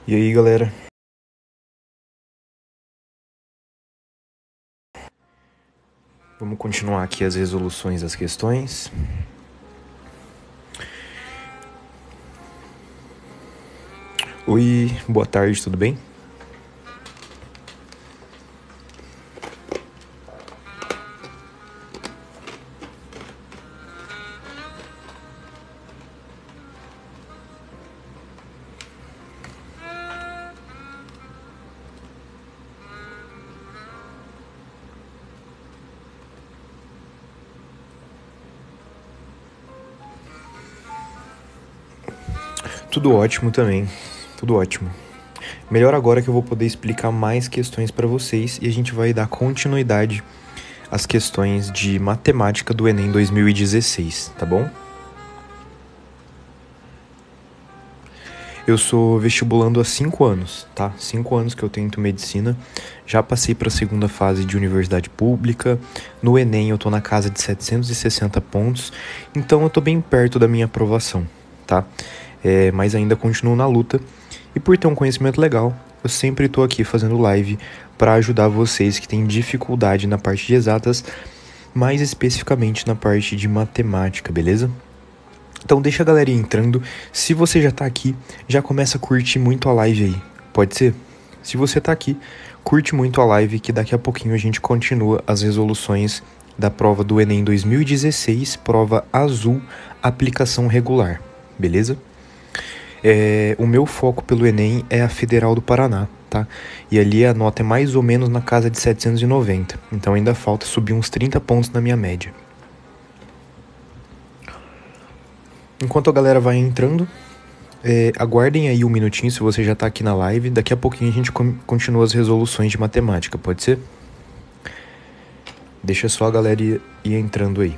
E aí, galera? Vamos continuar aqui as resoluções das questões. Oi, boa tarde, tudo bem? Tudo ótimo também, tudo ótimo. Melhor agora que eu vou poder explicar mais questões para vocês e a gente vai dar continuidade às questões de matemática do Enem 2016, tá bom? Eu sou vestibulando há 5 anos, tá? 5 anos que eu tento medicina. Já passei para a segunda fase de universidade pública. No Enem eu tô na casa de 760 pontos, então eu tô bem perto da minha aprovação, tá? Mas ainda continuo na luta. E por ter um conhecimento legal, eu sempre tô aqui fazendo live para ajudar vocês que têm dificuldade na parte de exatas, mais especificamente na parte de matemática, beleza? Então deixa a galera entrando. Se você já tá aqui, já começa a curtir muito a live aí. Pode ser? Se você tá aqui, curte muito a live que daqui a pouquinho a gente continua as resoluções da prova do Enem 2016, prova azul, aplicação regular. Beleza? O meu foco pelo Enem é a Federal do Paraná, tá? E ali a nota é mais ou menos na casa de 790. Então ainda falta subir uns 30 pontos na minha média. Enquanto a galera vai entrando, aguardem aí um minutinho se você já tá aqui na live. Daqui a pouquinho a gente continua as resoluções de matemática, pode ser? Deixa só a galera ir entrando aí.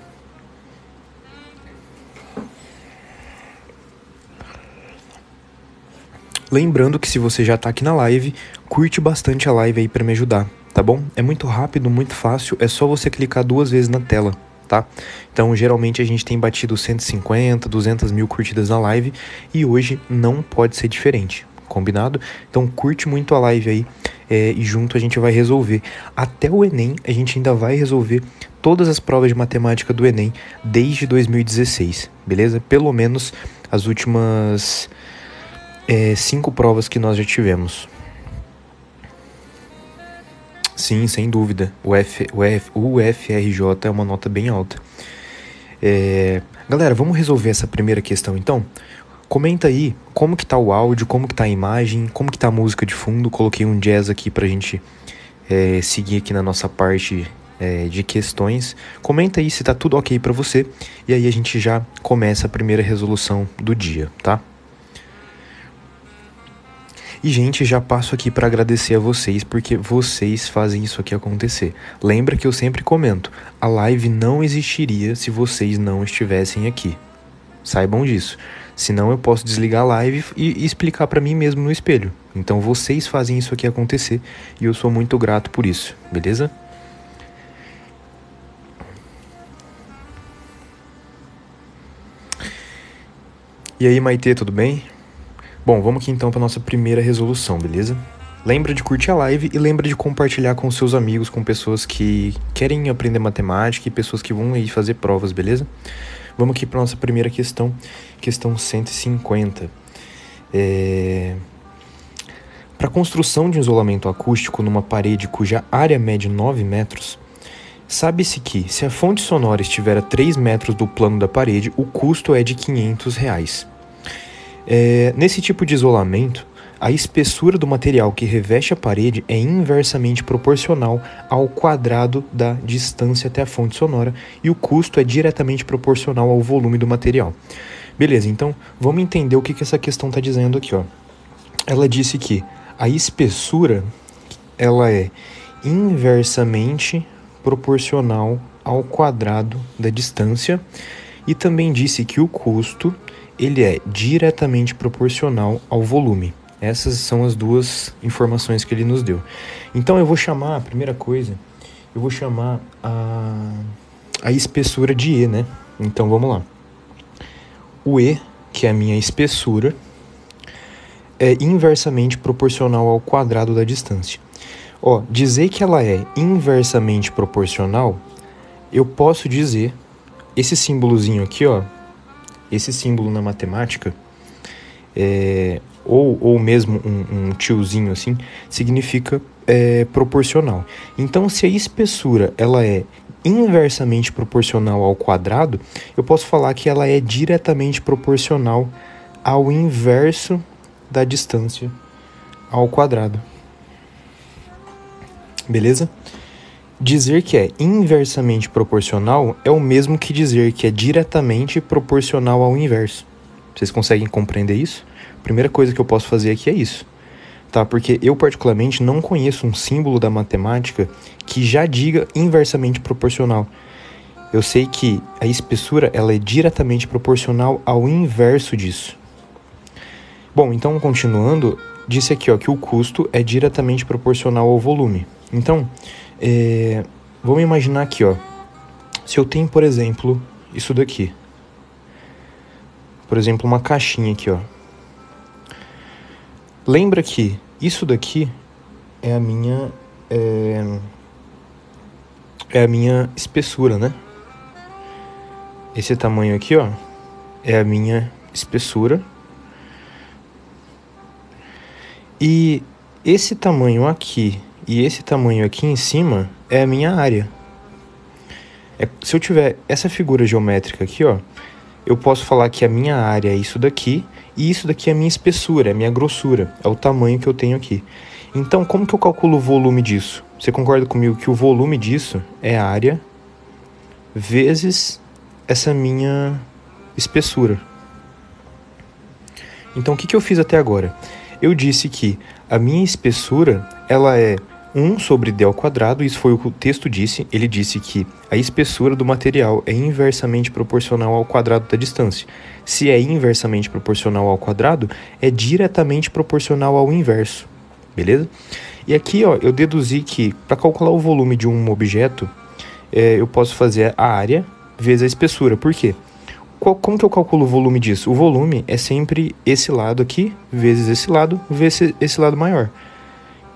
Lembrando que se você já tá aqui na live, curte bastante a live aí pra me ajudar, tá bom? É muito rápido, muito fácil, é só você clicar 2 vezes na tela, tá? Então, geralmente a gente tem batido 150, 200 mil curtidas na live e hoje não pode ser diferente, combinado? Então, curte muito a live aí e junto a gente vai resolver. Até o Enem, a gente ainda vai resolver todas as provas de matemática do Enem desde 2016, beleza? Pelo menos as últimas 5 provas que nós já tivemos. Sim, sem dúvida. O UFRJ é uma nota bem alta. Galera, vamos resolver essa primeira questão então? Comenta aí como que tá o áudio, como que tá a imagem, como que tá a música de fundo. Coloquei um jazz aqui pra gente seguir aqui na nossa parte de questões. Comenta aí se tá tudo ok pra você. E aí a gente já começa a primeira resolução do dia, tá? E, gente, já passo aqui para agradecer a vocês, porque vocês fazem isso aqui acontecer. Lembra que eu sempre comento, a live não existiria se vocês não estivessem aqui. Saibam disso. Senão eu posso desligar a live e explicar para mim mesmo no espelho. Então vocês fazem isso aqui acontecer e eu sou muito grato por isso, beleza? E aí, Maitê, tudo bem? Bom, vamos aqui então para nossa primeira resolução, beleza? Lembra de curtir a live e lembra de compartilhar com seus amigos, com pessoas que querem aprender matemática e pessoas que vão aí fazer provas, beleza? Vamos aqui para nossa primeira questão, questão 150. Para a construção de um isolamento acústico numa parede cuja área mede 9 metros, sabe-se que, se a fonte sonora estiver a 3 metros do plano da parede, o custo é de R$500. Nesse tipo de isolamento, a espessura do material que reveste a parede é inversamente proporcional ao quadrado da distância até a fonte sonora e o custo é diretamente proporcional ao volume do material. Beleza, então vamos entender o que essa questão está dizendo aqui, ó. Ela disse que a espessura ela é inversamente proporcional ao quadrado da distância e também disse que o custo ele é diretamente proporcional ao volume. Essas são as duas informações que ele nos deu. Então eu vou chamar, a primeira coisa, eu vou chamar a espessura de E, né? Então vamos lá. O E, que é a minha espessura, é inversamente proporcional ao quadrado da distância. Ó, dizer que ela é inversamente proporcional, eu posso dizer, esse símbolozinho aqui, ó, esse símbolo na matemática, ou mesmo um tiozinho assim, significa proporcional. Então, se a espessura ela é inversamente proporcional ao quadrado, eu posso falar que ela é diretamente proporcional ao inverso da distância ao quadrado. Beleza? Dizer que é inversamente proporcional é o mesmo que dizer que é diretamente proporcional ao inverso. Vocês conseguem compreender isso? A primeira coisa que eu posso fazer aqui é isso, tá? Porque eu particularmente não conheço um símbolo da matemática que já diga inversamente proporcional. Eu sei que a espessura ela é diretamente proporcional ao inverso disso. Bom, então continuando, disse aqui ó, que o custo é diretamente proporcional ao volume. Então, vamos imaginar aqui, ó, se eu tenho, por exemplo, isso daqui. Por exemplo, uma caixinha aqui, ó. Lembra que isso daqui é a minha espessura, né? Esse tamanho aqui, ó, é a minha espessura. E esse tamanho aqui e esse tamanho aqui em cima é a minha área. Se eu tiver essa figura geométrica aqui, ó, eu posso falar que a minha área é isso daqui e isso daqui é a minha espessura, é a minha grossura, é o tamanho que eu tenho aqui. Então, como que eu calculo o volume disso? Você concorda comigo que o volume disso é a área vezes essa minha espessura? Então, o que eu fiz até agora? Eu disse que a minha espessura, ela é 1 sobre d ao quadrado, isso foi o que o texto disse. Ele disse que a espessura do material é inversamente proporcional ao quadrado da distância. Se é inversamente proporcional ao quadrado, é diretamente proporcional ao inverso, beleza? E aqui, ó, eu deduzi que para calcular o volume de um objeto, eu posso fazer a área vezes a espessura. Por quê? Como que eu calculo o volume disso? O volume é sempre esse lado aqui, vezes esse lado maior.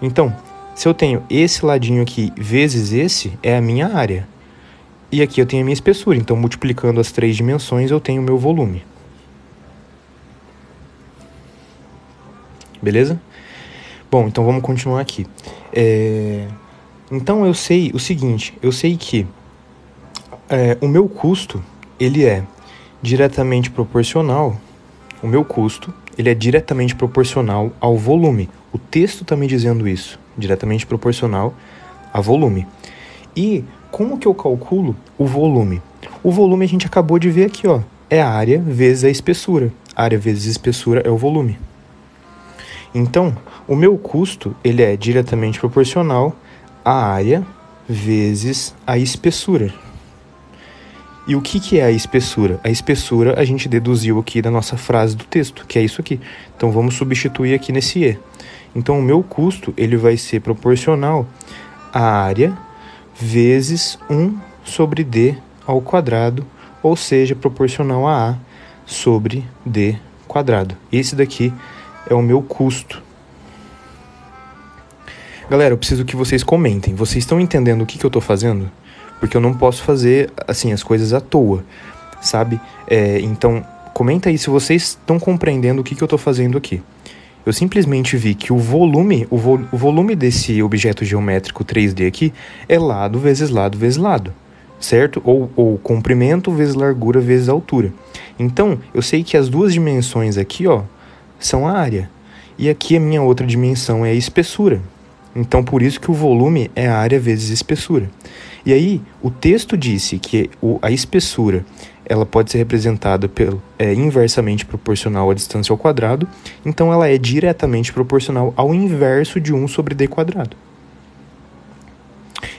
Então, se eu tenho esse ladinho aqui vezes esse, é a minha área. E aqui eu tenho a minha espessura. Então, multiplicando as 3 dimensões, eu tenho o meu volume. Beleza? Bom, então vamos continuar aqui. Então, eu sei o seguinte. Eu sei que o meu custo, ele é diretamente proporcional. O meu custo, ele é diretamente proporcional ao volume. O texto está me dizendo isso. Diretamente proporcional a volume. E como que eu calculo o volume? O volume a gente acabou de ver aqui, ó. É a área vezes a espessura. Área vezes espessura é o volume. Então, o meu custo, ele é diretamente proporcional à área vezes a espessura. E o que é a espessura? A espessura a gente deduziu aqui da nossa frase do texto, que é isso aqui. Então, vamos substituir aqui nesse E. Então, o meu custo, ele vai ser proporcional à área vezes 1 sobre D ao quadrado, ou seja, proporcional a A sobre D quadrado. Esse daqui é o meu custo. Galera, eu preciso que vocês comentem. Vocês estão entendendo o que eu estou fazendo? Porque eu não posso fazer, assim, as coisas à toa, sabe? Então, comenta aí se vocês estão compreendendo o que eu estou fazendo aqui. Eu simplesmente vi que o volume desse objeto geométrico 3D aqui é lado vezes lado vezes lado, certo? Ou comprimento vezes largura vezes altura. Então, eu sei que as duas dimensões aqui, ó, são a área. E aqui a minha outra dimensão é a espessura. Então, por isso que o volume é a área vezes a espessura. E aí, o texto disse que a espessura ela pode ser representada inversamente proporcional à distância ao quadrado, então ela é diretamente proporcional ao inverso de 1 sobre d quadrado.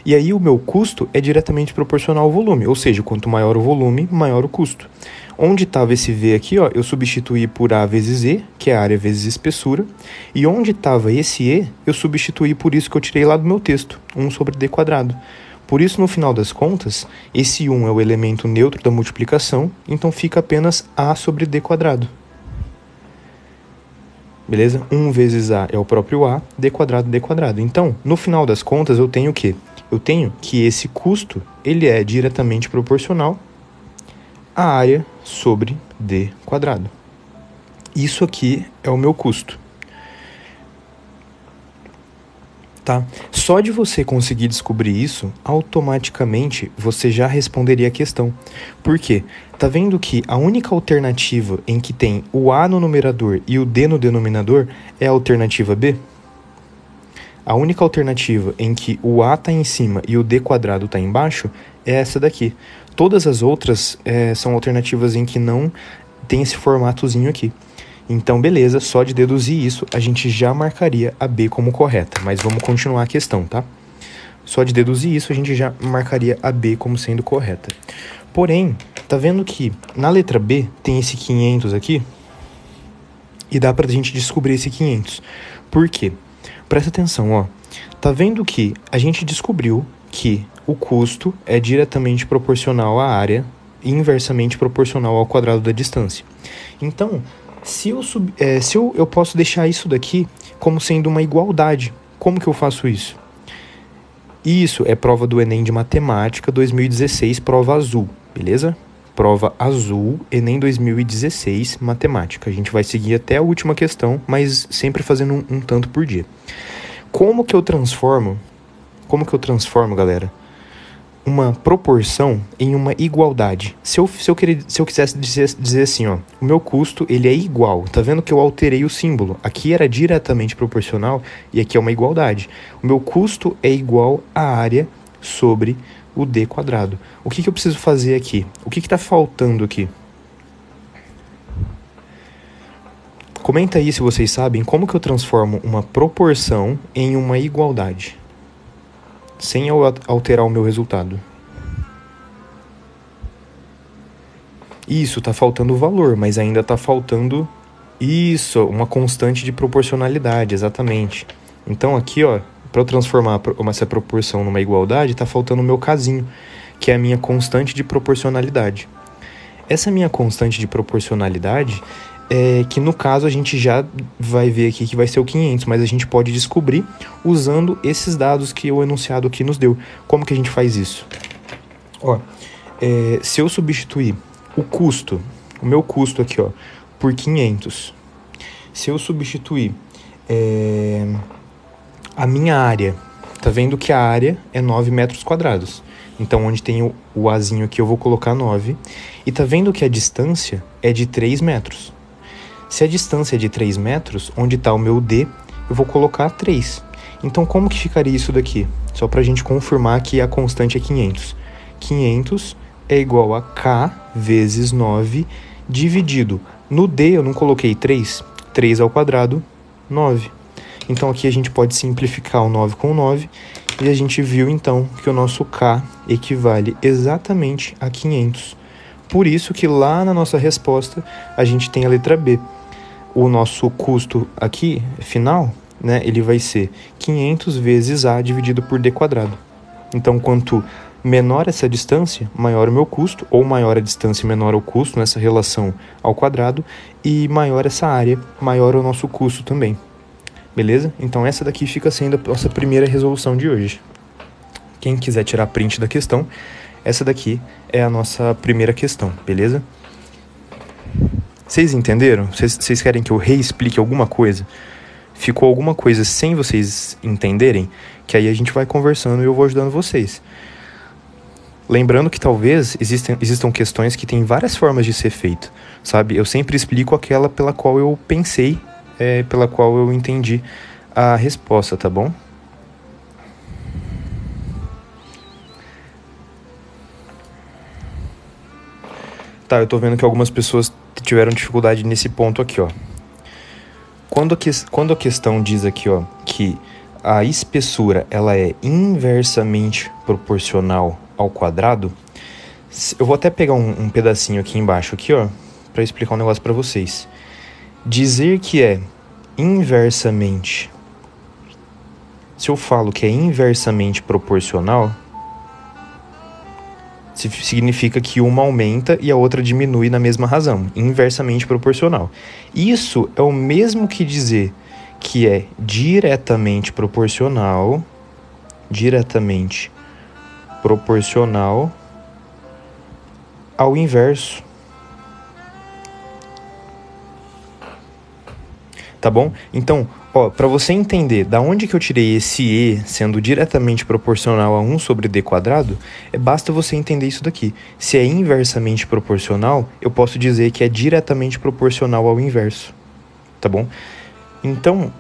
E aí o meu custo é diretamente proporcional ao volume, ou seja, quanto maior o volume, maior o custo. Onde estava esse V aqui, ó, eu substituí por A vezes E, que é a área vezes espessura, e onde estava esse E, eu substituí por isso que eu tirei lá do meu texto, 1 sobre d quadrado. Por isso, no final das contas, esse 1 é o elemento neutro da multiplicação, então fica apenas A sobre D quadrado. Beleza? 1 vezes A é o próprio A, D quadrado, D quadrado. Então, no final das contas, eu tenho o quê? Eu tenho que esse custo, ele é diretamente proporcional à área sobre D quadrado. Isso aqui é o meu custo. Tá? Só de você conseguir descobrir isso, automaticamente você já responderia a questão. Por quê? Tá vendo que a única alternativa em que tem o A no numerador e o D no denominador é a alternativa B? A única alternativa em que o A está em cima e o D quadrado está embaixo é essa daqui. Todas as outras são alternativas em que não tem esse formatozinho aqui. Então, beleza, só de deduzir isso, a gente já marcaria a B como correta. Mas vamos continuar a questão, tá? Só de deduzir isso, a gente já marcaria a B como sendo correta. Porém, tá vendo que na letra B tem esse 500 aqui? E dá pra gente descobrir esse 500. Por quê? Presta atenção, ó. Tá vendo que a gente descobriu que o custo é diretamente proporcional à área e inversamente proporcional ao quadrado da distância. Então, eu posso deixar isso daqui como sendo uma igualdade. Como que eu faço isso? Isso é prova do Enem de Matemática 2016, prova azul, beleza? Prova azul, Enem 2016, Matemática. A gente vai seguir até a última questão, mas sempre fazendo um tanto por dia. Como que eu transformo, galera, uma proporção em uma igualdade? Se eu quisesse dizer assim, ó, o meu custo ele é igual. Tá vendo que eu alterei o símbolo? Aqui era diretamente proporcional e aqui é uma igualdade. O meu custo é igual à área sobre o D quadrado. O que eu preciso fazer aqui? O que está faltando aqui? Comenta aí se vocês sabem como que eu transformo uma proporção em uma igualdade, sem eu alterar o meu resultado. Isso, tá faltando o valor, mas ainda tá faltando isso, uma constante de proporcionalidade, exatamente. Então aqui, ó, para eu transformar essa proporção numa igualdade, tá faltando o meu casinho, que é a minha constante de proporcionalidade. Essa minha constante de proporcionalidade que no caso a gente já vai ver aqui que vai ser o 500, mas a gente pode descobrir usando esses dados que o enunciado aqui nos deu. Como que a gente faz isso? Ó, se eu substituir o meu custo aqui, ó, por 500, se eu substituir a minha área, tá vendo que a área é 9 metros quadrados. Então, onde tem o Azinho aqui, eu vou colocar 9. E tá vendo que a distância é de 3 metros. Se a distância é de 3 metros, onde está o meu D, eu vou colocar 3. Então, como que ficaria isso daqui? Só para a gente confirmar que a constante é 500. 500 é igual a K vezes 9 dividido. No D eu não coloquei 3. 3 ao quadrado, 9. Então, aqui a gente pode simplificar o 9 com o 9. E a gente viu, então, que o nosso K equivale exatamente a 500. Por isso que lá na nossa resposta a gente tem a letra B. O nosso custo aqui, final, né, ele vai ser 500 vezes A dividido por D quadrado. Então, quanto menor essa distância, maior o meu custo, ou maior a distância, menor o custo nessa relação ao quadrado, e maior essa área, maior o nosso custo também. Beleza? Então, essa daqui fica sendo a nossa primeira resolução de hoje. Quem quiser tirar print da questão, essa daqui é a nossa primeira questão, beleza? Vocês entenderam? Vocês querem que eu reexplique alguma coisa? Ficou alguma coisa sem vocês entenderem? Que aí a gente vai conversando e eu vou ajudando vocês. Lembrando que talvez existam questões que têm várias formas de ser feito, sabe? Eu sempre explico aquela pela qual eu pensei, pela qual eu entendi a resposta, tá bom? Tá, eu tô vendo que algumas pessoas tiveram dificuldade nesse ponto aqui, ó. Quando a questão diz aqui, ó, que a espessura ela é inversamente proporcional ao quadrado, eu vou até pegar um pedacinho aqui embaixo, aqui, ó, para explicar um negócio para vocês. Dizer que é inversamente, se eu falo que é inversamente proporcional, Significa que uma aumenta e a outra diminui na mesma razão, inversamente proporcional. Isso é o mesmo que dizer que é diretamente proporcional ao inverso. Tá bom? Então, para você entender da onde que eu tirei esse E sendo diretamente proporcional a 1 sobre D quadrado, basta você entender isso daqui. Se é inversamente proporcional, eu posso dizer que é diretamente proporcional ao inverso. Tá bom? Então,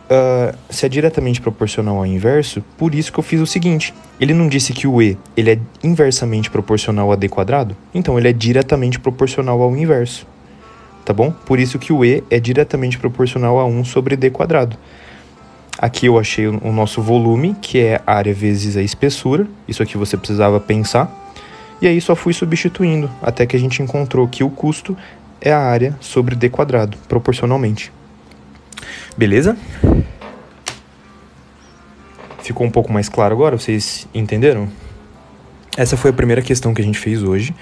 se é diretamente proporcional ao inverso, por isso que eu fiz o seguinte. Ele não disse que o E ele é inversamente proporcional a D quadrado? Então, ele é diretamente proporcional ao inverso. Tá bom? Por isso que o E é diretamente proporcional a 1 sobre D quadrado. Aqui eu achei o nosso volume, que é a área vezes a espessura. Isso aqui você precisava pensar. E aí só fui substituindo, até que a gente encontrou que o custo é a área sobre D quadrado, proporcionalmente. Beleza? Ficou um pouco mais claro agora? Vocês entenderam? Essa foi a primeira questão que a gente fez hoje.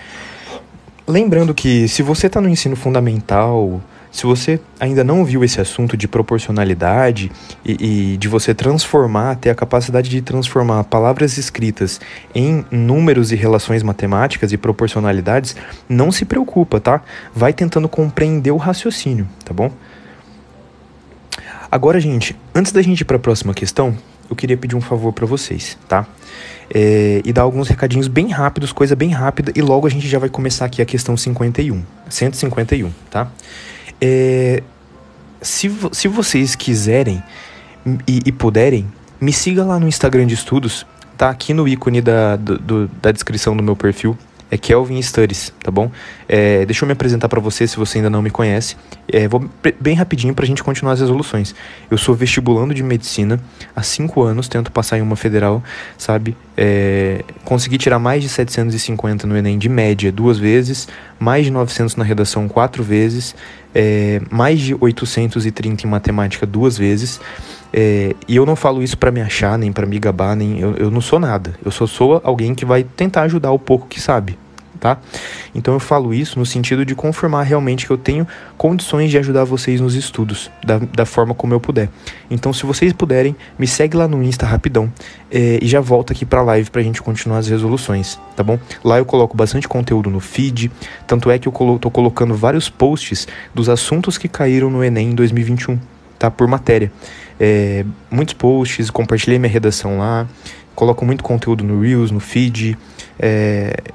Lembrando que se você está no ensino fundamental, se você ainda não viu esse assunto de proporcionalidade e de você ter a capacidade de transformar palavras escritas em números e relações matemáticas e proporcionalidades, não se preocupa, tá? Vai tentando compreender o raciocínio, tá bom? Agora, gente, antes da gente ir para a próxima questão, eu queria pedir um favor para vocês, tá? E dar alguns recadinhos bem rápidos, coisa bem rápida, e logo a gente já vai começar aqui a questão 151, tá? Se vocês quiserem e puderem, me siga lá no Instagram de estudos, tá aqui no ícone da descrição do meu perfil, é Kelvin Studies, tá bom? Deixa eu me apresentar para você se você ainda não me conhece. Vou bem rapidinho pra gente continuar as resoluções. Eu sou vestibulando de medicina há 5 anos, tento passar em uma federal, sabe? Consegui tirar mais de 750 no Enem de média 2 vezes, mais de 900 na redação 4 vezes, mais de 830 em matemática 2 vezes. E eu não falo isso para me achar, nem para me gabar, eu não sou nada. Eu só sou alguém que vai tentar ajudar o pouco que sabe, tá? Então eu falo isso no sentido de confirmar realmente que eu tenho condições de ajudar vocês nos estudos, da forma como eu puder. Então, se vocês puderem, me segue lá no Insta rapidão e já volta aqui pra live pra gente continuar as resoluções, tá bom? Lá eu coloco bastante conteúdo no feed, tanto é que eu tô colocando vários posts dos assuntos que caíram no Enem em 2021, tá? Por matéria. Muitos posts, compartilhei minha redação lá, coloco muito conteúdo no Reels, no feed,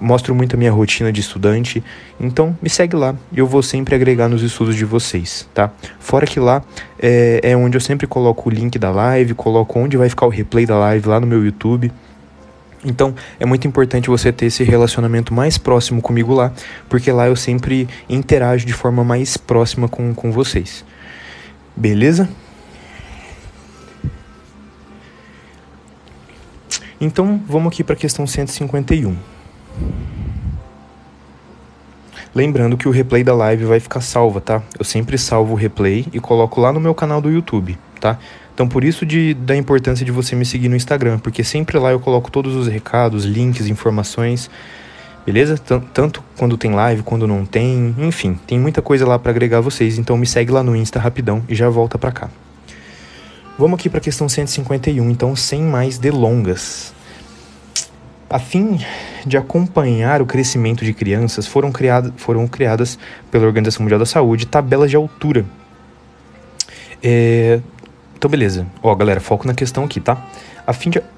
mostro muito a minha rotina de estudante. Então me segue lá e eu vou sempre agregar nos estudos de vocês, tá? Fora que lá é onde eu sempre coloco o link da live, coloco onde vai ficar o replay da live lá no meu YouTube. Então é muito importante você ter esse relacionamento mais próximo comigo lá, porque lá eu sempre interajo de forma mais próxima com vocês. Beleza? Então, vamos aqui para a questão 151. Lembrando que o replay da live vai ficar salvo, tá? Eu sempre salvo o replay e coloco lá no meu canal do YouTube, tá? Então, por isso da importância de você me seguir no Instagram, porque sempre lá eu coloco todos os recados, links, informações, beleza? Tanto quando tem live, quando não tem, enfim, tem muita coisa lá para agregar vocês, então me segue lá no Insta rapidão e já volta para cá. Vamos aqui para a questão 151, então, sem mais delongas. A fim de acompanhar o crescimento de crianças, foram criadas pela Organização Mundial da Saúde tabelas de altura. Então, beleza. Galera, foco na questão aqui, tá?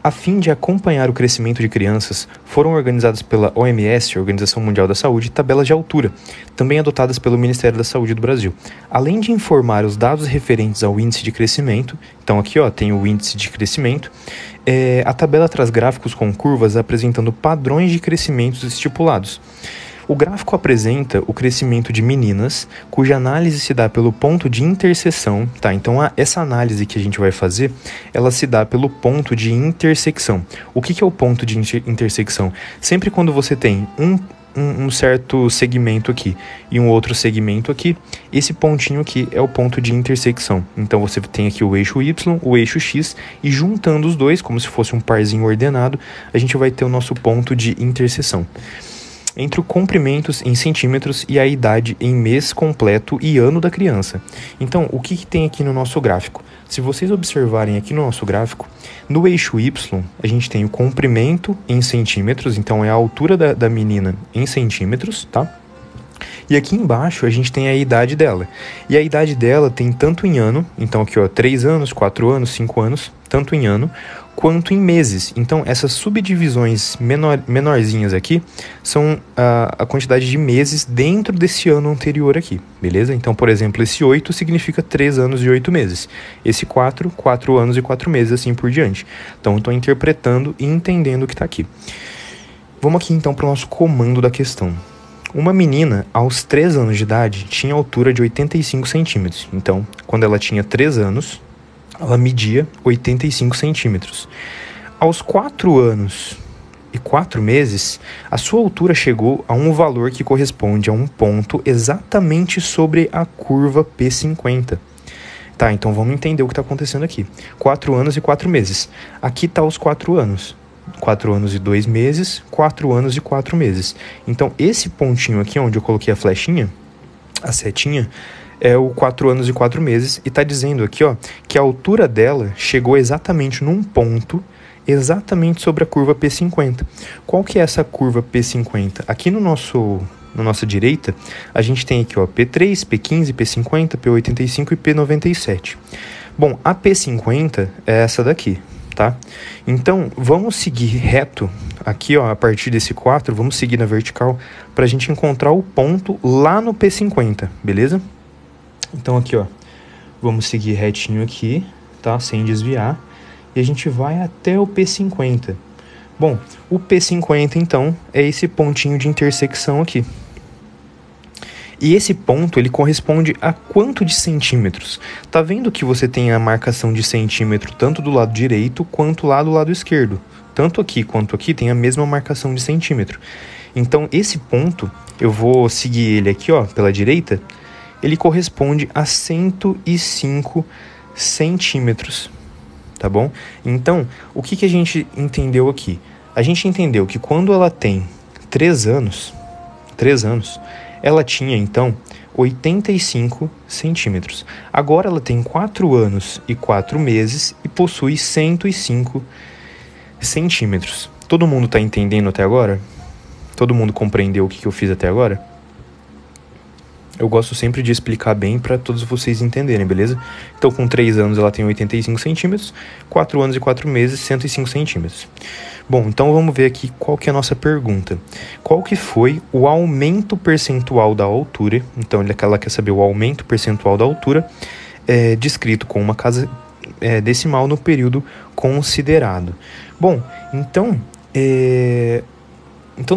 A fim de acompanhar o crescimento de crianças, foram organizadas pela OMS, Organização Mundial da Saúde, tabelas de altura, também adotadas pelo Ministério da Saúde do Brasil. Além de informar os dados referentes ao índice de crescimento, então aqui tem o índice de crescimento, a tabela traz gráficos com curvas apresentando padrões de crescimentos estipulados. O gráfico apresenta o crescimento de meninas, cuja análise se dá pelo ponto de interseção, tá? Então, essa análise que a gente vai fazer, ela se dá pelo ponto de intersecção. O que é o ponto de intersecção? Sempre quando você tem um certo segmento aqui e um outro segmento aqui, esse pontinho aqui é o ponto de intersecção. Então, você tem aqui o eixo Y, o eixo X, e juntando os dois, como se fosse um parzinho ordenado, a gente vai ter o nosso ponto de interseção. entre o comprimento em centímetros e a idade em mês completo e ano da criança. Então, o que tem aqui no nosso gráfico? Se vocês observarem aqui no nosso gráfico, no eixo Y, a gente tem o comprimento em centímetros, então é a altura da menina em centímetros, tá? E aqui embaixo a gente tem a idade dela. E a idade dela tem tanto em ano, então aqui ó, 3 anos, 4 anos, 5 anos, tanto em ano, quanto em meses. Então essas subdivisões menorzinhas aqui são a quantidade de meses dentro desse ano anterior aqui, beleza? Então, por exemplo, esse 8 significa 3 anos e 8 meses. Esse 4, 4 anos e 4 meses, assim por diante. Então, eu estou interpretando e entendendo o que está aqui. Vamos aqui então para o nosso comando da questão. Uma menina, aos 3 anos de idade, tinha altura de 85 centímetros. Então, quando ela tinha 3 anos, ela media 85 centímetros. Aos 4 anos e 4 meses, a sua altura chegou a um valor que corresponde a um ponto exatamente sobre a curva P50. Tá, então vamos entender o que está acontecendo aqui. 4 anos e 4 meses. Aqui está os 4 anos. 4 anos e 2 meses, 4 anos e 4 meses. Então, esse pontinho aqui, onde eu coloquei a flechinha, a setinha, é o 4 anos e 4 meses. E está dizendo aqui, ó, que a altura dela chegou exatamente num ponto, exatamente sobre a curva P50. Qual que é essa curva P50? Aqui na nossa direita, a gente tem aqui, ó, P3, P15, P50, P85 e P97. Bom, a P50 é essa daqui. Tá? Então, vamos seguir reto aqui, ó, a partir desse 4, vamos seguir na vertical para a gente encontrar o ponto lá no P50, beleza? Então, aqui, ó, vamos seguir retinho aqui, tá? Sem desviar, e a gente vai até o P50. Bom, o P50, então, é esse pontinho de intersecção aqui. E esse ponto, ele corresponde a quanto de centímetros? Tá vendo que você tem a marcação de centímetro tanto do lado direito quanto lá do lado esquerdo? Tanto aqui quanto aqui tem a mesma marcação de centímetro. Então, esse ponto, eu vou seguir ele aqui, ó, pela direita, ele corresponde a 105 centímetros, tá bom? Então, o que a gente entendeu aqui? A gente entendeu que quando ela tem 3 anos, ela tinha, então, 85 centímetros. Agora ela tem 4 anos e 4 meses e possui 105 centímetros. Todo mundo está entendendo até agora? Todo mundo compreendeu o que eu fiz até agora? Eu gosto sempre de explicar bem para todos vocês entenderem, beleza? Então, com 3 anos ela tem 85 centímetros, 4 anos e 4 meses, 105 centímetros. Bom, então vamos ver aqui qual que é a nossa pergunta. Qual que foi o aumento percentual da altura? Então, ela quer saber o aumento percentual da altura, descrito com uma casa decimal no período considerado. Bom, então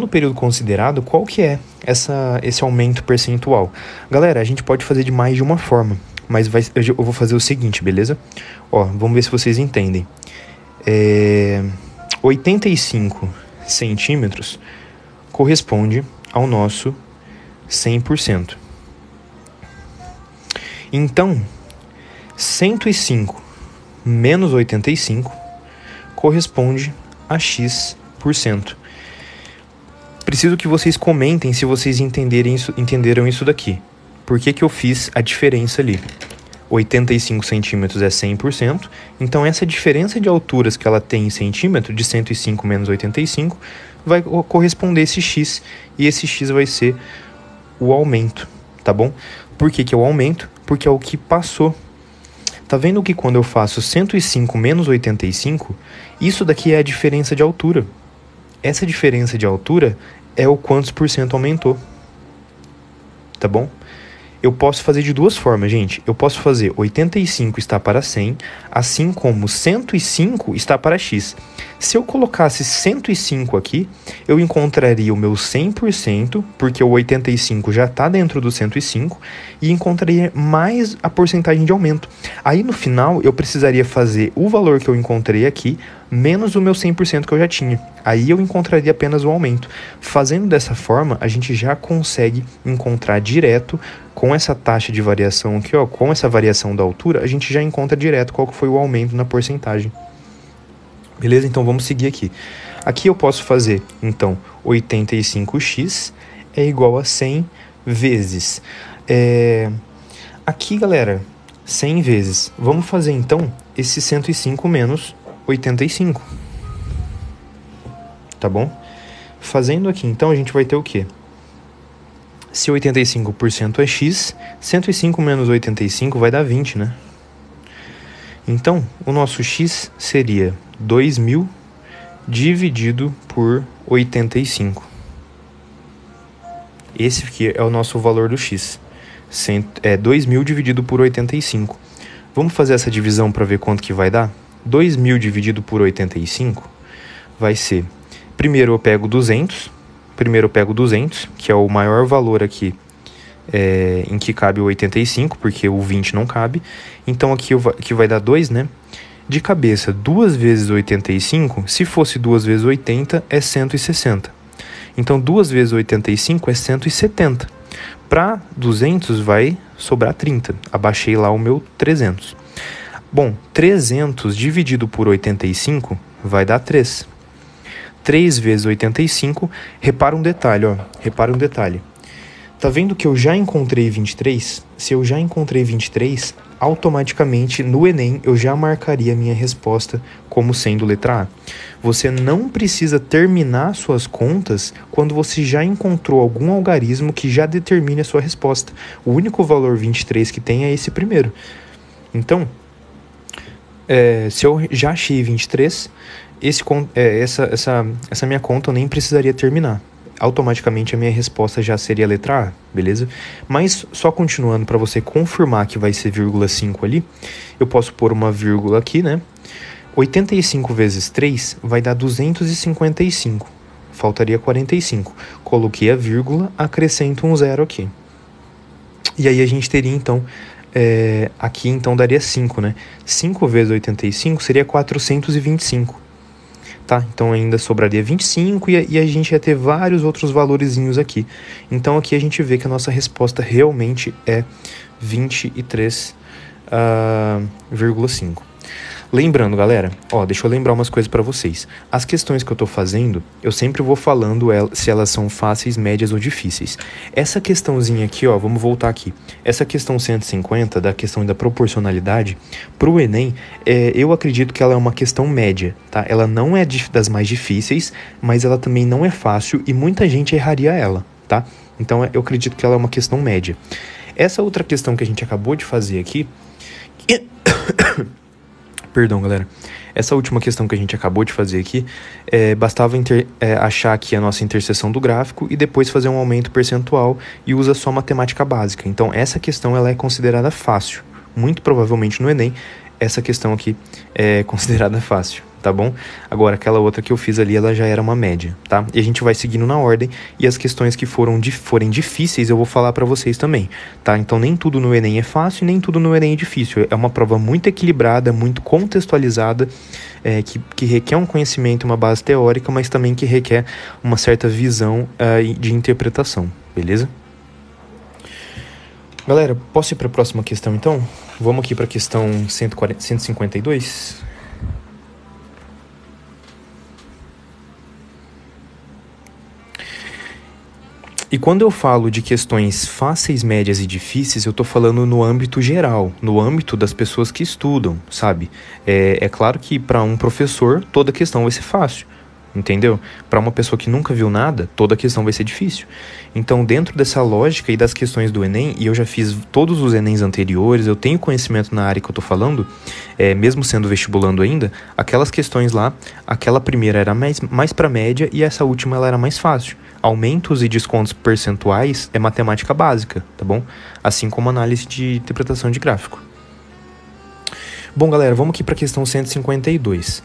no período considerado, qual que é esse aumento percentual? Galera, a gente pode fazer de mais de uma forma, mas eu vou fazer o seguinte, beleza? Ó, vamos ver se vocês entendem. 85 centímetros corresponde ao nosso 100%. Então, 105 menos 85 corresponde a X%. Preciso que vocês comentem se vocês entenderam isso daqui. Por que eu fiz a diferença ali? 85 centímetros é 100%, então essa diferença de alturas que ela tem em centímetro, de 105 menos 85, vai corresponder a esse X, e esse X vai ser o aumento, tá bom? Por que é o aumento? Porque é o que passou. Tá vendo que quando eu faço 105 menos 85, isso daqui é a diferença de altura. Essa diferença de altura é o quantos por cento aumentou, tá bom? Eu posso fazer de duas formas, gente. Eu posso fazer 85 está para 100, assim como 105 está para X. Se eu colocasse 105 aqui, eu encontraria o meu 100%, porque o 85 já está dentro do 105, e encontraria mais a porcentagem de aumento. Aí, no final, eu precisaria fazer o valor que eu encontrei aqui, menos o meu 100% que eu já tinha. Aí eu encontraria apenas o aumento. Fazendo dessa forma, a gente já consegue encontrar direto, com essa taxa de variação aqui, ó, com essa variação da altura, a gente já encontra direto qual que foi o aumento na porcentagem. Beleza? Então vamos seguir aqui. Aqui eu posso fazer, então, 85x é igual a 100 vezes. Aqui, galera, 100 vezes. Vamos fazer, então, esse 105 menos 85. Tá bom? Fazendo aqui, então, a gente vai ter o quê? Se 85% é x, 105 menos 85 vai dar 20, né? Então, o nosso x seria 2.000 dividido por 85. Esse aqui é o nosso valor do x. 2.000 dividido por 85. Vamos fazer essa divisão para ver quanto que vai dar? 2.000 dividido por 85 vai ser... Primeiro eu pego 200, que é o maior valor aqui em que cabe o 85, porque o 20 não cabe. Então aqui que vai dar 2, né? De cabeça, 2 vezes 85, se fosse 2 vezes 80, é 160. Então 2 vezes 85 é 170. Para 200 vai sobrar 30. Abaixei lá o meu 300. Bom, 300 dividido por 85 vai dar 3. 3 vezes 85, repara um detalhe, ó. Repara um detalhe. Tá vendo que eu já encontrei 23? Se eu já encontrei 23, automaticamente no Enem eu já marcaria a minha resposta como sendo letra A. Você não precisa terminar suas contas quando você já encontrou algum algarismo que já determine a sua resposta. O único valor 23 que tem é esse primeiro. Então, se eu já achei 23, essa minha conta eu nem precisaria terminar. Automaticamente a minha resposta já seria a letra A, beleza? Mas só continuando para você confirmar que vai ser 0,5 ali, eu posso pôr uma vírgula aqui, né? 85 vezes 3 vai dar 255. Faltaria 45. Coloquei a vírgula, acrescento um zero aqui. E aí a gente teria então... aqui então daria 5, né? 5 vezes 85 seria 425. Tá? Então ainda sobraria 25 e a gente ia ter vários outros valorezinhos aqui. Então aqui a gente vê que a nossa resposta realmente é 23,5. Lembrando, galera, deixa eu lembrar umas coisas para vocês. As questões que eu tô fazendo, eu sempre vou falando se elas são fáceis, médias ou difíceis. Essa questãozinha aqui, vamos voltar aqui. Essa questão 150, da questão da proporcionalidade, pro Enem, eu acredito que ela é uma questão média, tá? Ela não é das mais difíceis, mas ela também não é fácil e muita gente erraria ela, tá? Então eu acredito que ela é uma questão média. Essa outra questão que a gente acabou de fazer aqui... Perdão, galera. Essa última questão que a gente acabou de fazer aqui, bastava achar aqui a nossa interseção do gráfico e depois fazer um aumento percentual e usa só matemática básica. Então, essa questão ela é considerada fácil. Muito provavelmente no Enem, essa questão aqui é considerada fácil, tá bom? Agora, aquela outra que eu fiz ali, ela já era uma média, tá? E a gente vai seguindo na ordem e as questões que forem difíceis eu vou falar para vocês também, tá? Então, nem tudo no Enem é fácil e nem tudo no Enem é difícil. É uma prova muito equilibrada, muito contextualizada, que requer um conhecimento, uma base teórica, mas também que requer uma certa visão de interpretação, beleza? Galera, posso ir para a próxima questão, então? Vamos aqui para a questão 152. E quando eu falo de questões fáceis, médias e difíceis, eu estou falando no âmbito geral, no âmbito das pessoas que estudam, sabe? É claro que para um professor toda questão vai ser fácil, entendeu? Para uma pessoa que nunca viu nada, toda questão vai ser difícil. Então, dentro dessa lógica e das questões do Enem, e eu já fiz todos os Enems anteriores, eu tenho conhecimento na área que eu estou falando, mesmo sendo vestibulando ainda, aquelas questões lá, aquela primeira era mais para média e essa última ela era mais fácil. Aumentos e descontos percentuais é matemática básica, tá bom? Assim como análise de interpretação de gráfico. Bom, galera, vamos aqui para a questão 152.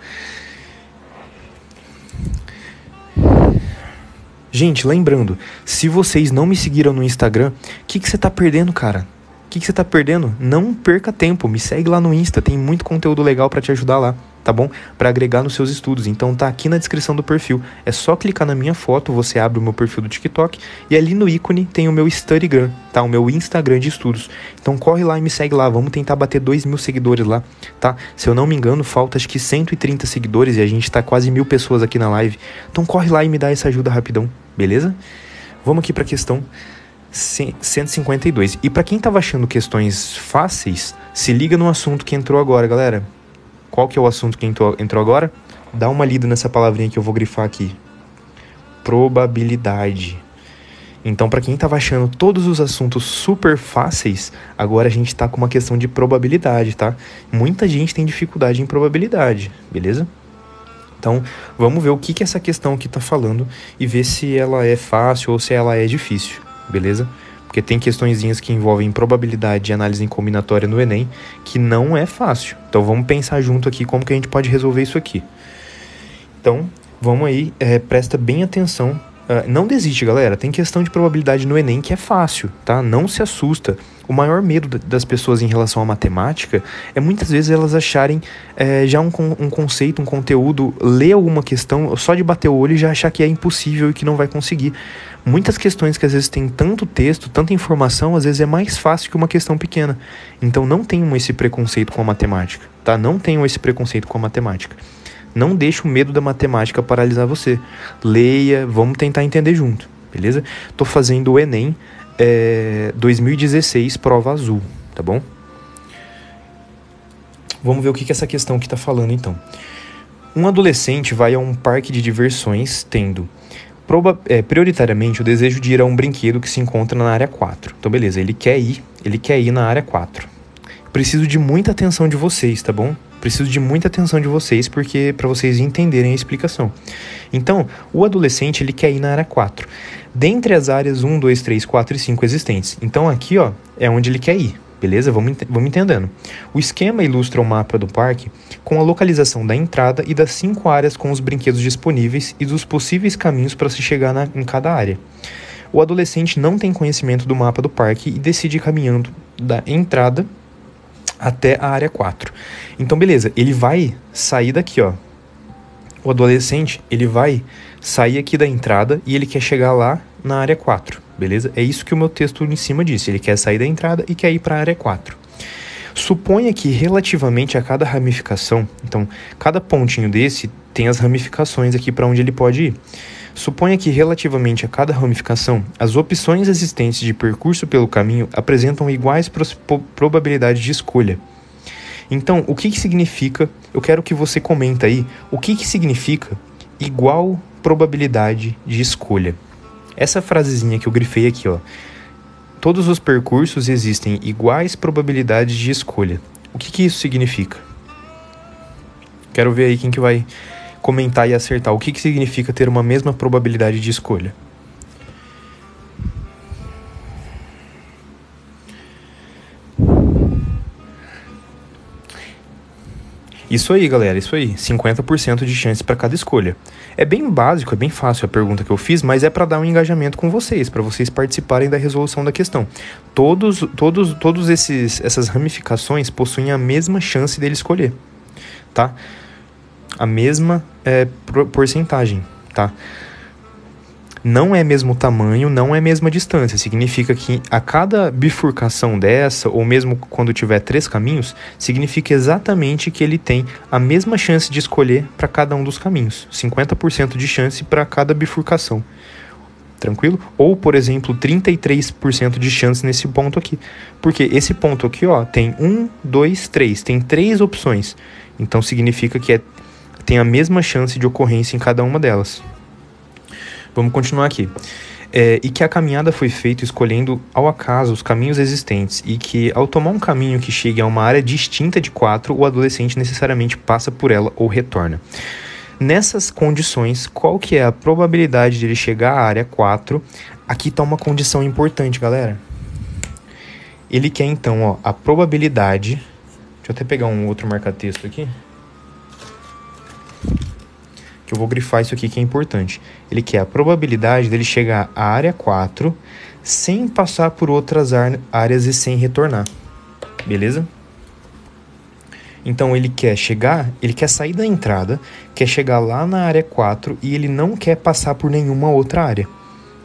Gente, lembrando, se vocês não me seguiram no Instagram, o que você tá perdendo, cara? O que você tá perdendo? Não perca tempo, me segue lá no Insta, tem muito conteúdo legal para te ajudar lá, tá bom? Para agregar nos seus estudos. Então tá aqui na descrição do perfil. É só clicar na minha foto, você abre o meu perfil do TikTok e ali no ícone tem o meu Instagram, tá? O meu Instagram de estudos. Então corre lá e me segue lá, vamos tentar bater 2.000 seguidores lá, tá? Se eu não me engano, falta acho que 130 seguidores e a gente tá quase 1.000 pessoas aqui na live. Então corre lá e me dá essa ajuda rapidão, beleza? Vamos aqui pra questão 152. E para quem tava achando questões fáceis, se liga no assunto que entrou agora, galera. Qual que é o assunto que entrou agora? Dá uma lida nessa palavrinha que eu vou grifar aqui. Probabilidade. Então, para quem tava achando todos os assuntos super fáceis, agora a gente tá com uma questão de probabilidade, tá? Muita gente tem dificuldade em probabilidade, beleza? Então, vamos ver o que essa questão aqui tá falando e ver se ela é fácil ou se ela é difícil. Beleza? Porque tem questõezinhas que envolvem probabilidade e análise combinatória no Enem que não é fácil. Então vamos pensar junto aqui como que a gente pode resolver isso aqui. Então, vamos aí, presta bem atenção. Não desiste, galera. Tem questão de probabilidade no Enem que é fácil, tá? Não se assusta. O maior medo das pessoas em relação à matemática é muitas vezes elas acharem já um conceito, um conteúdo, ler alguma questão, só de bater o olho e já achar que é impossível e que não vai conseguir. Muitas questões que às vezes tem tanto texto, tanta informação, às vezes é mais fácil que uma questão pequena. Então não tenham esse preconceito com a matemática, tá? Não tenham esse preconceito com a matemática. Não deixe o medo da matemática paralisar você. Leia, vamos tentar entender junto, beleza? Tô fazendo o Enem 2016, prova azul, tá bom? Vamos ver o que essa questão aqui tá falando, então. Um adolescente vai a um parque de diversões tendo prioritariamente o desejo de ir a um brinquedo que se encontra na área 4. Então, beleza, ele quer ir na área 4. Preciso de muita atenção de vocês, tá bom? Preciso de muita atenção de vocês, porque para vocês entenderem a explicação. Então, o adolescente, ele quer ir na área 4. Dentre as áreas 1, 2, 3, 4 e 5 existentes. Então, aqui, ó, é onde ele quer ir. Beleza? Vamos entendendo. O esquema ilustra o mapa do parque com a localização da entrada e das 5 áreas com os brinquedos disponíveis e dos possíveis caminhos para se chegar em cada área. O adolescente não tem conhecimento do mapa do parque e decide ir caminhando da entrada até a área 4. Então, beleza, ele vai sair daqui, ó. O adolescente, ele vai sair aqui da entrada e ele quer chegar lá na área 4, beleza? É isso que o meu texto em cima disse. Ele quer sair da entrada e quer ir para a área 4. Suponha que relativamente a cada ramificação, então, cada pontinho desse tem as ramificações aqui para onde ele pode ir. Suponha que relativamente a cada ramificação, as opções existentes de percurso pelo caminho apresentam iguais probabilidades de escolha. Então, o que significa? Eu quero que você comenta aí o que significa igual probabilidade de escolha. Essa frasezinha que eu grifei aqui, ó. Todos os percursos existem iguais probabilidades de escolha. O que isso significa? Quero ver aí quem que vai comentar e acertar. O que significa ter uma mesma probabilidade de escolha? Isso aí, galera, isso aí. 50% de chance para cada escolha. É bem básico, é bem fácil a pergunta que eu fiz, mas é para dar um engajamento com vocês, para vocês participarem da resolução da questão. Todos essas ramificações possuem a mesma chance dele escolher, tá? A mesma porcentagem, tá? Não é mesmo tamanho, não é mesma distância. Significa que a cada bifurcação dessa, ou mesmo quando tiver 3 caminhos, significa exatamente que ele tem a mesma chance de escolher para cada um dos caminhos. 50% de chance para cada bifurcação. Tranquilo? Ou, por exemplo, 33% de chance nesse ponto aqui. Porque esse ponto aqui, ó, tem 1, 2, 3. Tem 3 opções. Então, significa que tem a mesma chance de ocorrência em cada uma delas. Vamos continuar aqui. E que a caminhada foi feita escolhendo ao acaso os caminhos existentes e que, ao tomar um caminho que chegue a uma área distinta de 4, o adolescente necessariamente passa por ela ou retorna. Nessas condições, qual que é a probabilidade de ele chegar à área 4? Aqui está uma condição importante, galera. Ele quer, então, ó, a probabilidade... Deixa eu até pegar um outro marca-texto aqui. Que eu vou grifar isso aqui que é importante. Ele quer a probabilidade dele chegar à área 4 sem passar por outras áreas e sem retornar. Beleza? Então ele quer sair da entrada, quer chegar lá na área 4 e ele não quer passar por nenhuma outra área.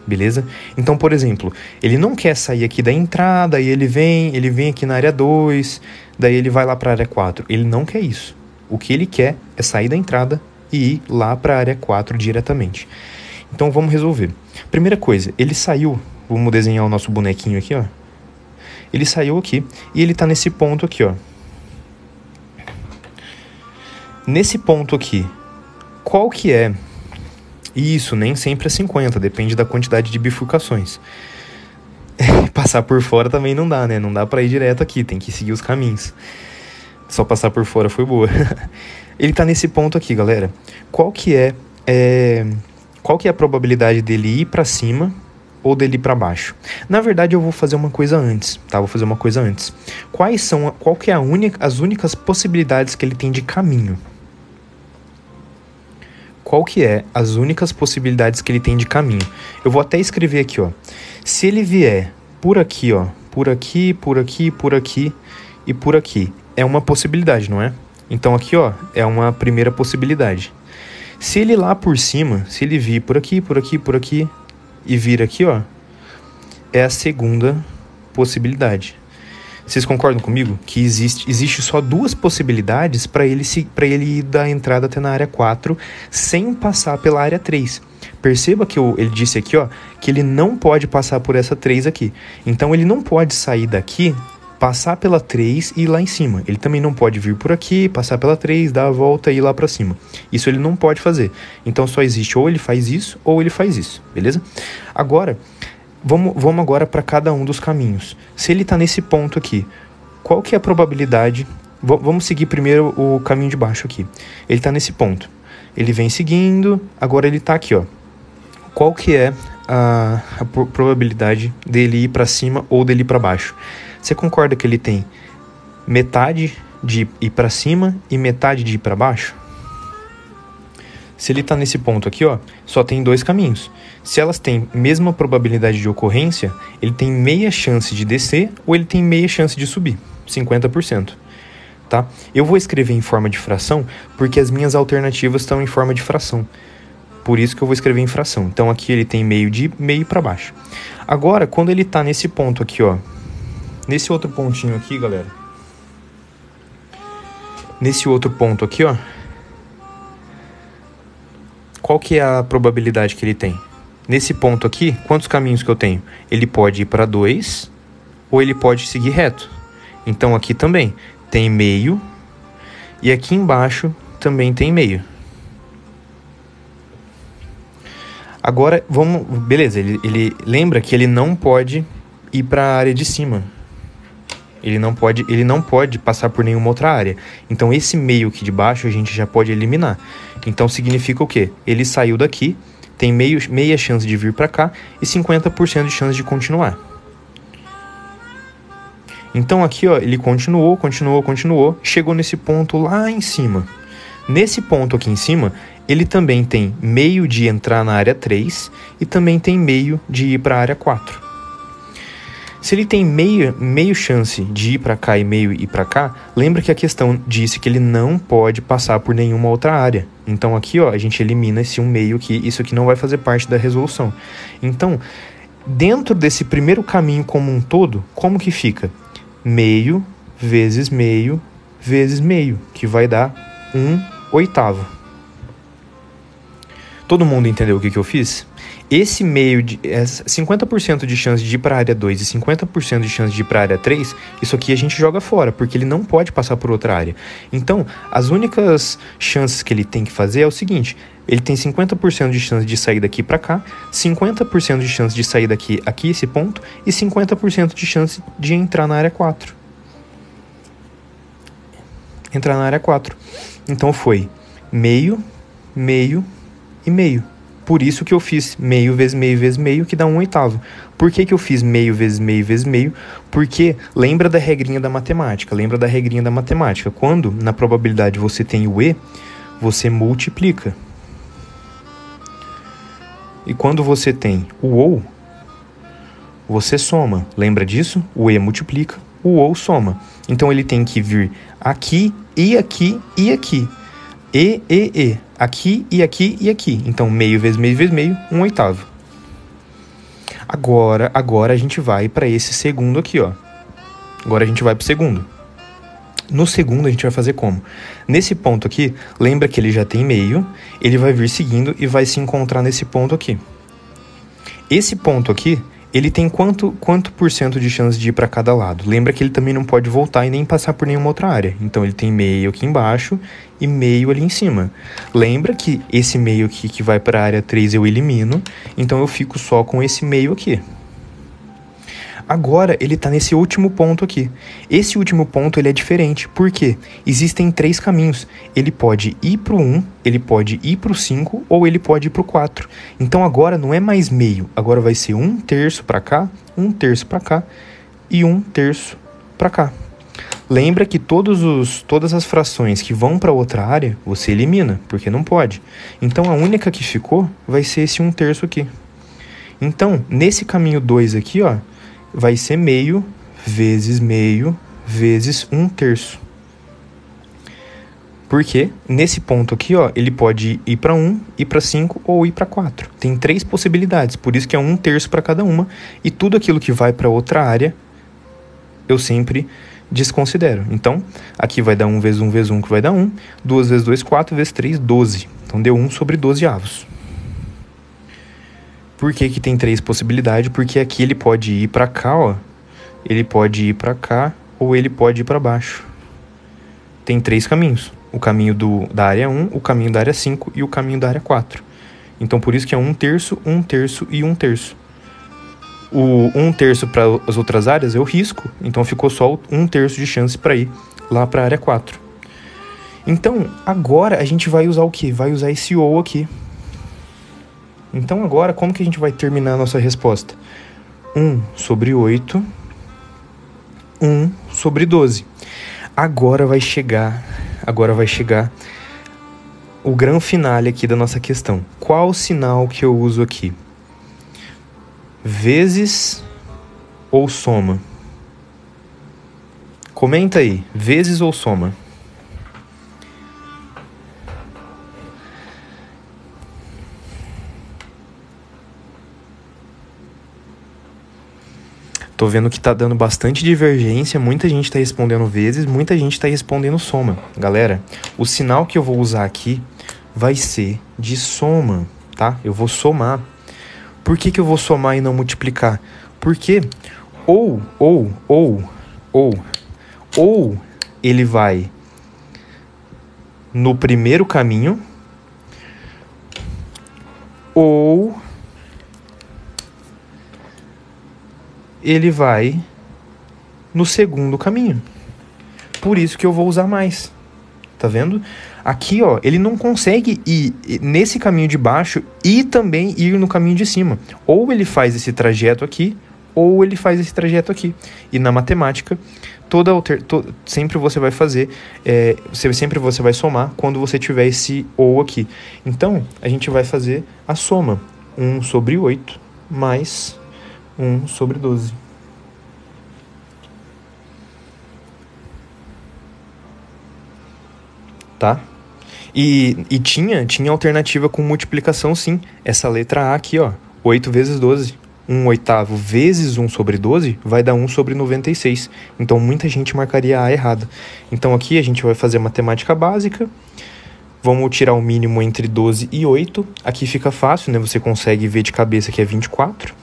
Beleza? Então, por exemplo, ele não quer sair aqui da entrada e ele vem aqui na área 2, daí ele vai lá para a área 4. Ele não quer isso. O que ele quer é sair da entrada e ir lá para a área 4 diretamente. Então vamos resolver. Primeira coisa, ele saiu, vamos desenhar o nosso bonequinho aqui, ó. Ele saiu aqui e ele tá nesse ponto aqui, ó. Nesse ponto aqui, qual que é? Isso, nem sempre é 50, depende da quantidade de bifurcações. Passar por fora também não dá, né? Não dá pra ir direto aqui, tem que seguir os caminhos. Só passar por fora foi boa. Ele tá nesse ponto aqui, galera. Qual que é a probabilidade dele ir pra cima ou dele ir pra baixo? Na verdade, eu vou fazer uma coisa antes, tá? Qual que é as únicas possibilidades que ele tem de caminho? Qual que é as únicas possibilidades que ele tem de caminho? Eu vou até escrever aqui, ó. Se ele vier por aqui, ó, por aqui, por aqui, por aqui e por aqui, é uma possibilidade, não é? Então aqui, ó, é uma primeira possibilidade. Se ele lá por cima, se ele vir por aqui, por aqui, por aqui e vir aqui, ó, é a segunda possibilidade. Vocês concordam comigo que existe só duas possibilidades para ele ir da entrada até na área 4 sem passar pela área 3? Perceba que ele disse aqui, ó, que ele não pode passar por essa 3 aqui. Então ele não pode sair daqui, passar pela 3 e ir lá em cima. Ele também não pode vir por aqui, passar pela 3, dar a volta e ir lá para cima. Isso ele não pode fazer. Então só existe ou ele faz isso ou ele faz isso, beleza? Agora, vamos agora para cada um dos caminhos. Se ele está nesse ponto aqui, qual que é a probabilidade? Vamos seguir primeiro o caminho de baixo aqui. Ele está nesse ponto. Ele vem seguindo, agora ele está aqui, ó. Qual que é a probabilidade dele ir para cima ou dele ir para baixo? Você concorda que ele tem metade de ir para cima e metade de ir para baixo? Se ele está nesse ponto aqui, ó, só tem dois caminhos. Se elas têm mesma probabilidade de ocorrência, ele tem meia chance de descer ou ele tem meia chance de subir, 50%. Tá? Eu vou escrever em forma de fração porque as minhas alternativas estão em forma de fração. Por isso que eu vou escrever em fração. Então aqui ele tem meio de meio para baixo. Agora, quando ele está nesse ponto aqui, ó, nesse outro pontinho aqui, galera, nesse outro ponto aqui, ó, qual que é a probabilidade que ele tem? Nesse ponto aqui, quantos caminhos que eu tenho? Ele pode ir para 2 ou ele pode seguir reto. Então aqui também tem meio e aqui embaixo também tem meio. Agora, beleza, ele lembra que ele não pode ir para a área de cima. Ele não pode passar por nenhuma outra área. Então esse meio aqui de baixo a gente já pode eliminar. Então significa o quê? Ele saiu daqui, tem meia chance de vir para cá e 50% de chance de continuar. Então aqui, ó, ele continuou, chegou nesse ponto lá em cima. Nesse ponto aqui em cima, ele também tem meio de entrar na área 3 e também tem meio de ir para a área 4. Se ele tem meio chance de ir para cá e meio ir para cá, lembra que a questão disse que ele não pode passar por nenhuma outra área. Então aqui, ó, a gente elimina esse meio aqui, isso aqui não vai fazer parte da resolução. Então, dentro desse primeiro caminho como um todo, como que fica? Meio vezes meio vezes meio, que vai dar 1/8. Todo mundo entendeu o que eu fiz? Esse meio de 50% de chance de ir para a área 2 e 50% de chance de ir para a área 3, isso aqui a gente joga fora, porque ele não pode passar por outra área. Então, as únicas chances que ele tem que fazer é o seguinte: ele tem 50% de chance de sair daqui para cá, 50% de chance de sair daqui esse ponto, e 50% de chance de entrar na área 4. Entrar na área 4. Então foi meio, meio e meio. Por isso que eu fiz meio vezes meio vezes meio, que dá 1/8. Por que eu fiz meio vezes meio vezes meio? Porque lembra da regrinha da matemática. Quando na probabilidade você tem o E, você multiplica. E quando você tem o OU, você soma. Lembra disso? O E multiplica, o ou soma. Então ele tem que vir aqui e aqui e aqui. E. Aqui e aqui e aqui. Então meio vezes meio vezes meio, 1/8. Agora a gente vai para esse segundo aqui, ó. Agora a gente vai para o segundo. No segundo a gente vai fazer como? Nesse ponto aqui, lembra que ele já tem meio, ele vai vir seguindo e vai se encontrar nesse ponto aqui. Esse ponto aqui, ele tem quanto por cento de chance de ir para cada lado? Lembra que ele também não pode voltar e nem passar por nenhuma outra área. Então ele tem meio aqui embaixo e meio ali em cima. Lembra que esse meio aqui que vai para a área 3 eu elimino, então eu fico só com esse meio aqui. Agora ele está nesse último ponto aqui. Esse último ponto ele é diferente. Por quê? Existem 3 caminhos. Ele pode ir para o 1, ele pode ir para o 5 ou ele pode ir para o 4. Então agora não é mais meio. Agora vai ser 1/3 para cá, 1/3 para cá e 1/3 para cá. Lembra que todas as frações que vão para outra área, você elimina, porque não pode. Então a única que ficou vai ser esse 1/3 aqui. Então, nesse caminho 2 aqui, ó, vai ser meio vezes 1/3. Porque nesse ponto aqui, ó, ele pode ir para 1, ir para 5 ou ir para 4. Tem 3 possibilidades, por isso que é 1/3 para cada uma. E tudo aquilo que vai para outra área, eu sempre desconsidero. Então, aqui vai dar 1 vezes 1 vezes 1, que vai dar 1. 2 vezes 2, 4 vezes 3, 12. Então, deu 1/12. Por que tem 3 possibilidades? Porque aqui ele pode ir para cá, ó. Ele pode ir para cá ou ele pode ir para baixo. Tem 3 caminhos. O caminho da área 1, o caminho da área 5 e o caminho da área 4. Então, por isso que é 1/3, 1/3 e 1/3. O 1/3 para as outras áreas eu risco. Então, ficou só 1/3 de chance para ir lá para a área 4. Então, agora a gente vai usar o quê? Vai usar esse ou aqui. Então, agora, como que a gente vai terminar a nossa resposta? 1/8, 1/12. Agora vai chegar o grande finale aqui da nossa questão. Qual o sinal que eu uso aqui? Vezes ou soma? Comenta aí, vezes ou soma? Tô vendo que tá dando bastante divergência, muita gente tá respondendo vezes, muita gente tá respondendo soma. Galera, o sinal que eu vou usar aqui vai ser de soma, tá? Eu vou somar. Por que eu vou somar e não multiplicar? Porque ou ele vai no primeiro caminho, ou ele vai no segundo caminho. Por isso que eu vou usar mais. Tá vendo? Aqui, ó, ele não consegue ir nesse caminho de baixo e também ir no caminho de cima. Ou ele faz esse trajeto aqui, ou ele faz esse trajeto aqui. E na matemática, sempre você vai fazer, sempre você vai somar quando você tiver esse ou aqui. Então, a gente vai fazer a soma. 1/8 mais 1/12. Tá? E tinha alternativa com multiplicação, sim. Essa letra A aqui, ó. 8 vezes 12. 1/8 vezes 1/12 vai dar 1/96. Então, muita gente marcaria a errada. Então, aqui a gente vai fazer matemática básica. Vamos tirar o mínimo entre 12 e 8. Aqui fica fácil, né? Você consegue ver de cabeça que é 24.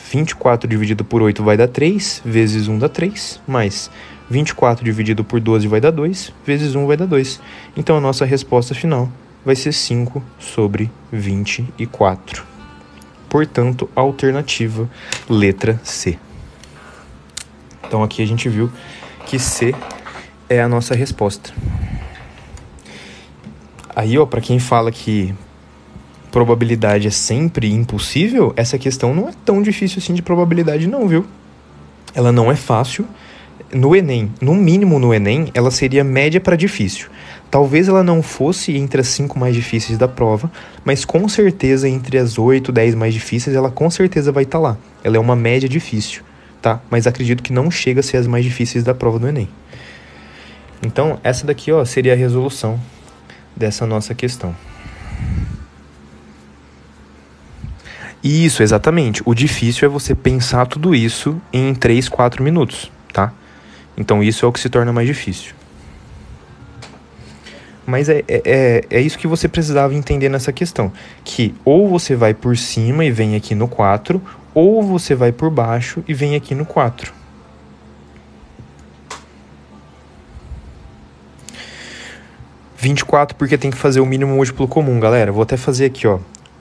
24 dividido por 8 vai dar 3, vezes 1 dá 3, mais 24 dividido por 12 vai dar 2, vezes 1 vai dar 2. Então, a nossa resposta final vai ser 5/24. Portanto, alternativa letra C. Então, aqui a gente viu que C é a nossa resposta. Aí, ó, para quem fala que probabilidade é sempre impossível, essa questão não é tão difícil assim de probabilidade não, viu? Ela não é fácil, no Enem, no mínimo no Enem, ela seria média para difícil. Talvez ela não fosse entre as 5 mais difíceis da prova, mas com certeza entre as 8, 10 mais difíceis, ela com certeza vai estar lá. Ela é uma média difícil, tá? Mas acredito que não chega a ser as mais difíceis da prova do Enem. Então, essa daqui, ó, seria a resolução dessa nossa questão. Isso, exatamente. O difícil é você pensar tudo isso em 3, 4 minutos, tá? Então, isso é o que se torna mais difícil. Mas é isso que você precisava entender nessa questão. Que ou você vai por cima e vem aqui no 4, ou você vai por baixo e vem aqui no 4. (24) porque tem que fazer o mínimo múltiplo comum, galera. Vou até fazer aqui, ó.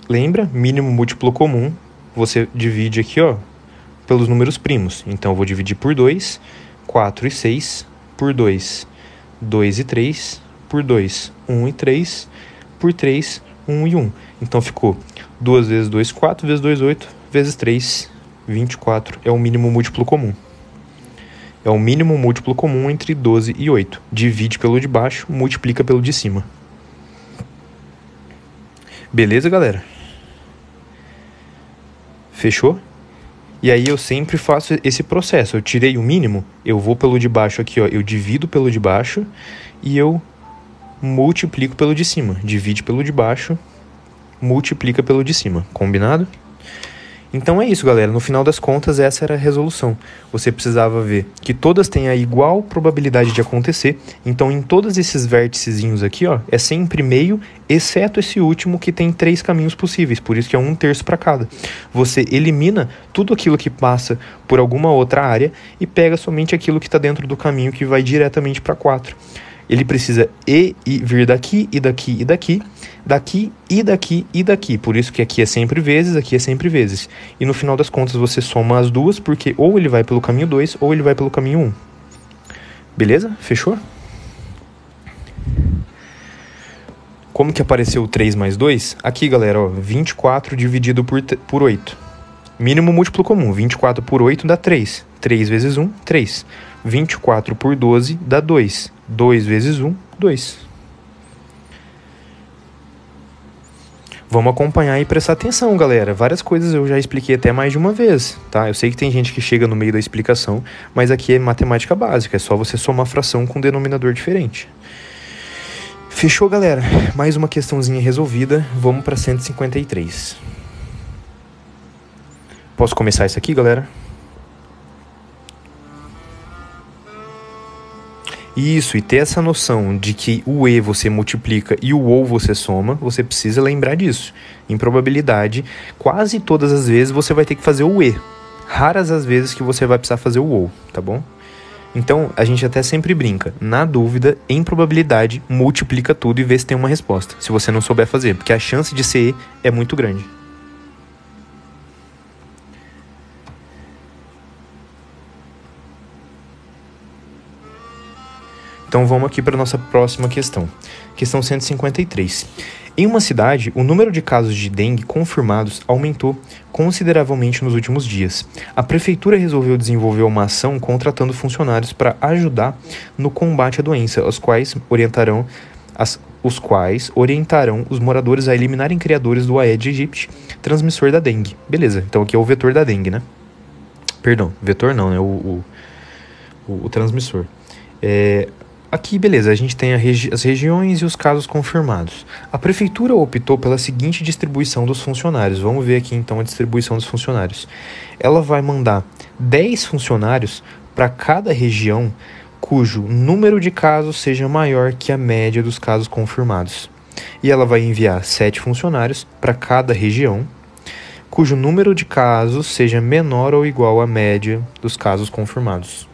Lembra? Mínimo múltiplo comum. Você divide aqui, ó, pelos números primos. Então, eu vou dividir por 2, 4 e 6, por 2, 2 e 3, por 2, 1 e 3, por 3, 1 e 1. Então, ficou 2 vezes 2, 4, vezes 2, 8, vezes 3, 24. É o mínimo múltiplo comum. É o mínimo múltiplo comum entre 12 e 8. Divide pelo de baixo, multiplica pelo de cima. Beleza, galera? Fechou? E aí eu sempre faço esse processo. Eu tirei o mínimo, eu vou pelo de baixo aqui, ó. Eu divido pelo de baixo e eu multiplico pelo de cima. Divide pelo de baixo, multiplica pelo de cima. Combinado? Então é isso, galera. No final das contas, essa era a resolução. Você precisava ver que todas têm a igual probabilidade de acontecer. Então, em todos esses vérticezinhos aqui, ó, é sempre meio, exceto esse último que tem 3 caminhos possíveis. Por isso que é 1/3 para cada. Você elimina tudo aquilo que passa por alguma outra área e pega somente aquilo que está dentro do caminho que vai diretamente para 4. Ele precisa vir daqui, e daqui, e daqui, daqui, e daqui, e daqui. Por isso que aqui é sempre vezes, aqui é sempre vezes. E no final das contas você soma as duas, porque ou ele vai pelo caminho 2, ou ele vai pelo caminho 1. Beleza? Fechou? Como que apareceu o 3 mais 2? Aqui, galera, ó, 24 dividido por 8. Mínimo múltiplo comum. 24 por 8 dá 3. 3 vezes 1, 3. 24 por 12 dá 2. 2 vezes 1, 2. Vamos acompanhar e prestar atenção, galera. Várias coisas eu já expliquei até mais de uma vez, tá? Eu sei que tem gente que chega no meio da explicação, mas aqui é matemática básica. É só você somar fração com denominador diferente. Fechou, galera? Mais uma questãozinha resolvida. Vamos para 153. Posso começar isso aqui, galera? Isso, e ter essa noção de que o E você multiplica e o OU você soma, você precisa lembrar disso. Em probabilidade, quase todas as vezes você vai ter que fazer o E. Raras as vezes que você vai precisar fazer o OU, tá bom? Então, a gente até sempre brinca. Na dúvida, em probabilidade, multiplica tudo e vê se tem uma resposta. Se você não souber fazer, porque a chance de ser E é muito grande. Então vamos aqui para a nossa próxima questão. Questão 153. Em uma cidade, o número de casos de dengue confirmados aumentou consideravelmente nos últimos dias. A prefeitura resolveu desenvolver uma ação contratando funcionários para ajudar no combate à doença, os quais orientarão os moradores a eliminarem criadores do Aedes aegypti, transmissor da dengue. Beleza, então aqui é o vetor da dengue, né? Perdão, vetor não, né? O transmissor. Aqui, beleza, a gente tem as regiões e os casos confirmados. A prefeitura optou pela seguinte distribuição dos funcionários. Vamos ver aqui, então, a distribuição dos funcionários. Ela vai mandar 10 funcionários para cada região cujo número de casos seja maior que a média dos casos confirmados. E ela vai enviar 7 funcionários para cada região cujo número de casos seja menor ou igual à média dos casos confirmados.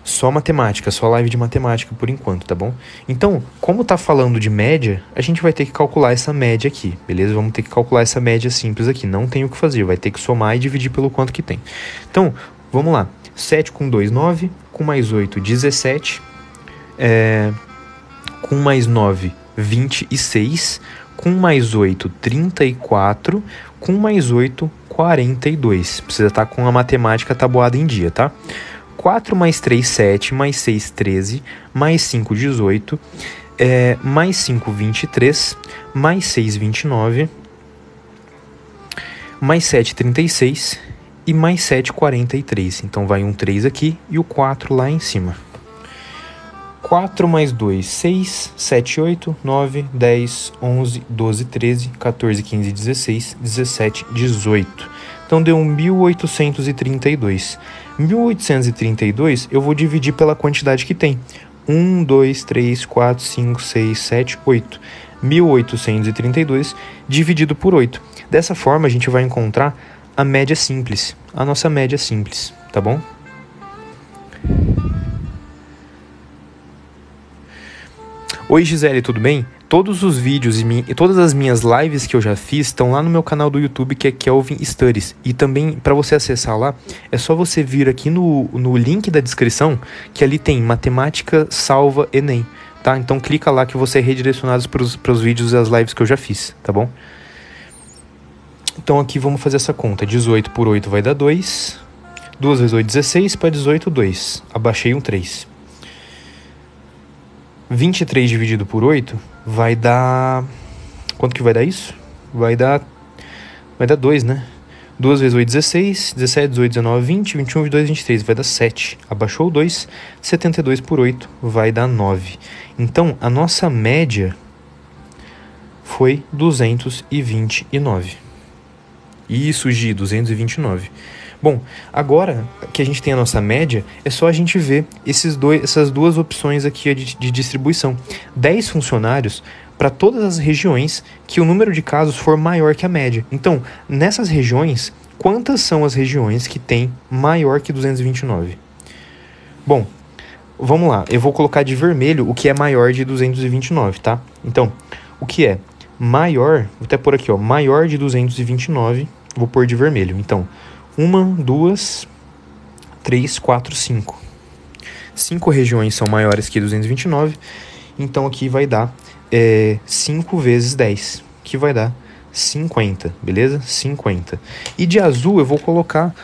Só matemática, só live de matemática por enquanto, tá bom? Então, como tá falando de média, a gente vai ter que calcular essa média aqui, beleza? Vamos ter que calcular essa média simples aqui, não tem o que fazer, vai ter que somar e dividir pelo quanto que tem. Então, vamos lá. 7 com 2, 9, com mais 8, 17, com mais 9, 26, com mais 8, 34, com mais 8, 42. Precisa estar com a matemática tabuada em dia, tá? 4 mais 3, 7, mais 6, 13, mais 5, 18, mais 5, 23, mais 6, 29, mais 7, 36 e mais 7, 43. Então vai um 3 aqui e o 4 lá em cima. 4 mais 2, 6, 7, 8, 9, 10, 11, 12, 13, 14, 15, 16, 17, 18. Então deu 1832. 1832 eu vou dividir pela quantidade que tem. 1, 2, 3, 4, 5, 6, 7, 8. 1832 dividido por 8. Dessa forma a gente vai encontrar a média simples. A nossa média simples, tá bom? Oi Gisele, tudo bem? Todos os vídeos e todas as minhas lives que eu já fiz estão lá no meu canal do YouTube, que é Kelvin Studies. E também, para você acessar lá, é só você vir aqui no link da descrição, que ali tem Matemática Salva Enem, tá? Então clica lá que você é redirecionado para os vídeos e as lives que eu já fiz, tá bom? Então aqui vamos fazer essa conta. 18 por 8 vai dar 2. 2 vezes 8, 16. Para 18, 2. Abaixei um 3. 23 dividido por 8 vai dar... Quanto que vai dar isso? Vai dar 2, né? 2 vezes 8, 16. 17, 18, 19, 20. 21, 22, 23. Vai dar 7. Abaixou o 2. 72 por 8 vai dar 9. Então, a nossa média foi 229. Isso, Gi, 229. Bom, agora que a gente tem a nossa média, é só a gente ver essas duas opções aqui de distribuição. 10 funcionários para todas as regiões que o número de casos for maior que a média. Então, nessas regiões, quantas são as regiões que tem maior que 229? Bom, vamos lá. Eu vou colocar de vermelho o que é maior de 229, tá? Então, o que é maior, vou até pôr aqui, ó, maior de 229, vou pôr de vermelho. Então, 1, 2, 3, 4, 5. 5 regiões são maiores que 229, então aqui vai dar 5 vezes 10, que vai dar 50, beleza? 50. E de azul eu vou colocar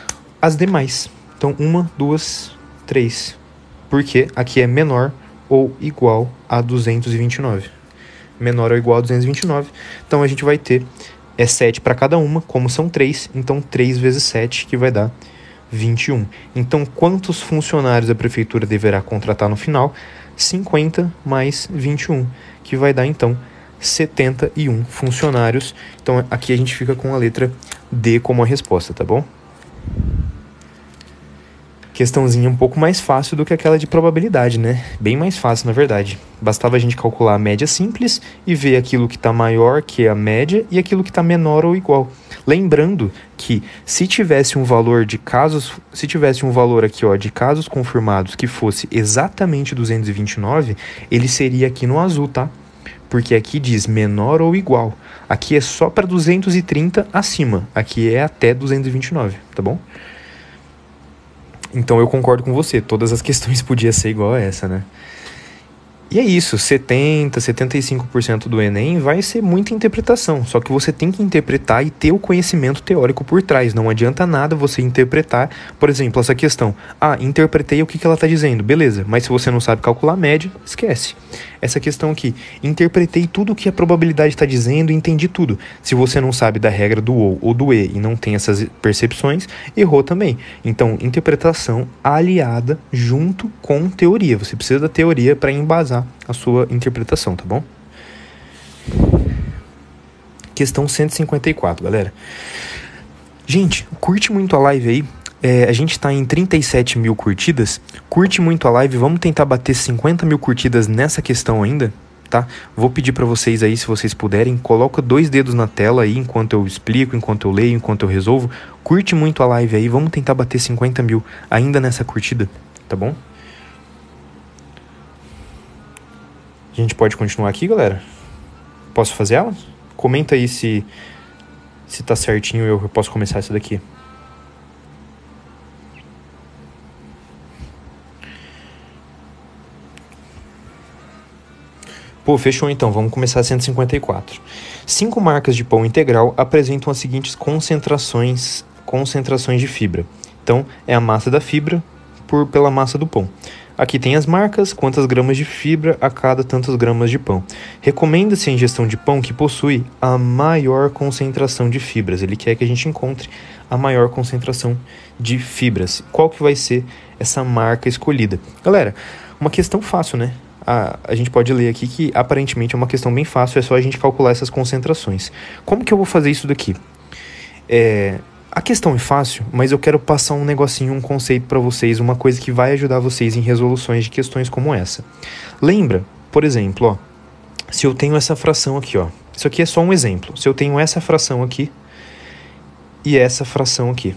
as demais. Então 1, 2, 3, porque aqui é menor ou igual a 229. Menor ou igual a 229, então a gente vai ter 7 para cada uma, como são 3, então 3 vezes 7, que vai dar 21. Então, quantos funcionários a prefeitura deverá contratar no final? 50 mais 21, que vai dar, então, 71 funcionários. Então, aqui a gente fica com a letra D como a resposta, tá bom? Questãozinha um pouco mais fácil do que aquela de probabilidade, né? Bem mais fácil, na verdade. Bastava a gente calcular a média simples e ver aquilo que está maior que a média e aquilo que está menor ou igual. Lembrando que se tivesse um valor de casos, se tivesse um valor aqui, ó, de casos confirmados que fosse exatamente 229, ele seria aqui no azul, tá? Porque aqui diz menor ou igual. Aqui é só para 230 acima. Aqui é até 229, tá bom? Então eu concordo com você, todas as questões podiam ser igual a essa, né? E é isso, 75% do Enem vai ser muita interpretação, só que você tem que interpretar e ter o conhecimento teórico por trás. Não adianta nada você interpretar, por exemplo, essa questão. Interpretei o que ela está dizendo, beleza, mas se você não sabe calcular a média, esquece. Essa questão aqui, interpretei tudo o que a probabilidade está dizendo e entendi tudo. Se você não sabe da regra do ou do e não tem essas percepções, errou também. Então, interpretação aliada junto com teoria. Você precisa da teoria para embasar a sua interpretação, tá bom? Questão 154, galera. Gente, curte muito a live aí. A gente tá em 37 mil curtidas. Curte muito a live. Vamos tentar bater 50 mil curtidas nessa questão ainda, tá? Vou pedir para vocês aí, se vocês puderem, coloca 2 dedos na tela aí enquanto eu explico, enquanto eu leio, enquanto eu resolvo. Curte muito a live aí. Vamos tentar bater 50 mil ainda nessa curtida, tá bom? A gente pode continuar aqui, galera? Posso fazer ela? Comenta aí se tá certinho, eu posso começar essa daqui. Pô, fechou então, vamos começar a 154. 5 marcas de pão integral apresentam as seguintes concentrações de fibra. Então, é a massa da fibra pela massa do pão. Aqui tem as marcas, quantas gramas de fibra a cada tantos gramas de pão. Recomenda-se a ingestão de pão que possui a maior concentração de fibras. Ele quer que a gente encontre a maior concentração de fibras. Qual que vai ser essa marca escolhida? Galera, uma questão fácil, né? A gente pode ler aqui que aparentemente é uma questão bem fácil, é só a gente calcular essas concentrações. Como que eu vou fazer isso daqui? A questão é fácil, mas eu quero passar um negocinho, um conceito para vocês, uma coisa que vai ajudar vocês em resoluções de questões como essa. Lembra, por exemplo, ó, se eu tenho essa fração aqui, ó, isso aqui é só um exemplo. Se eu tenho essa fração aqui e essa fração aqui.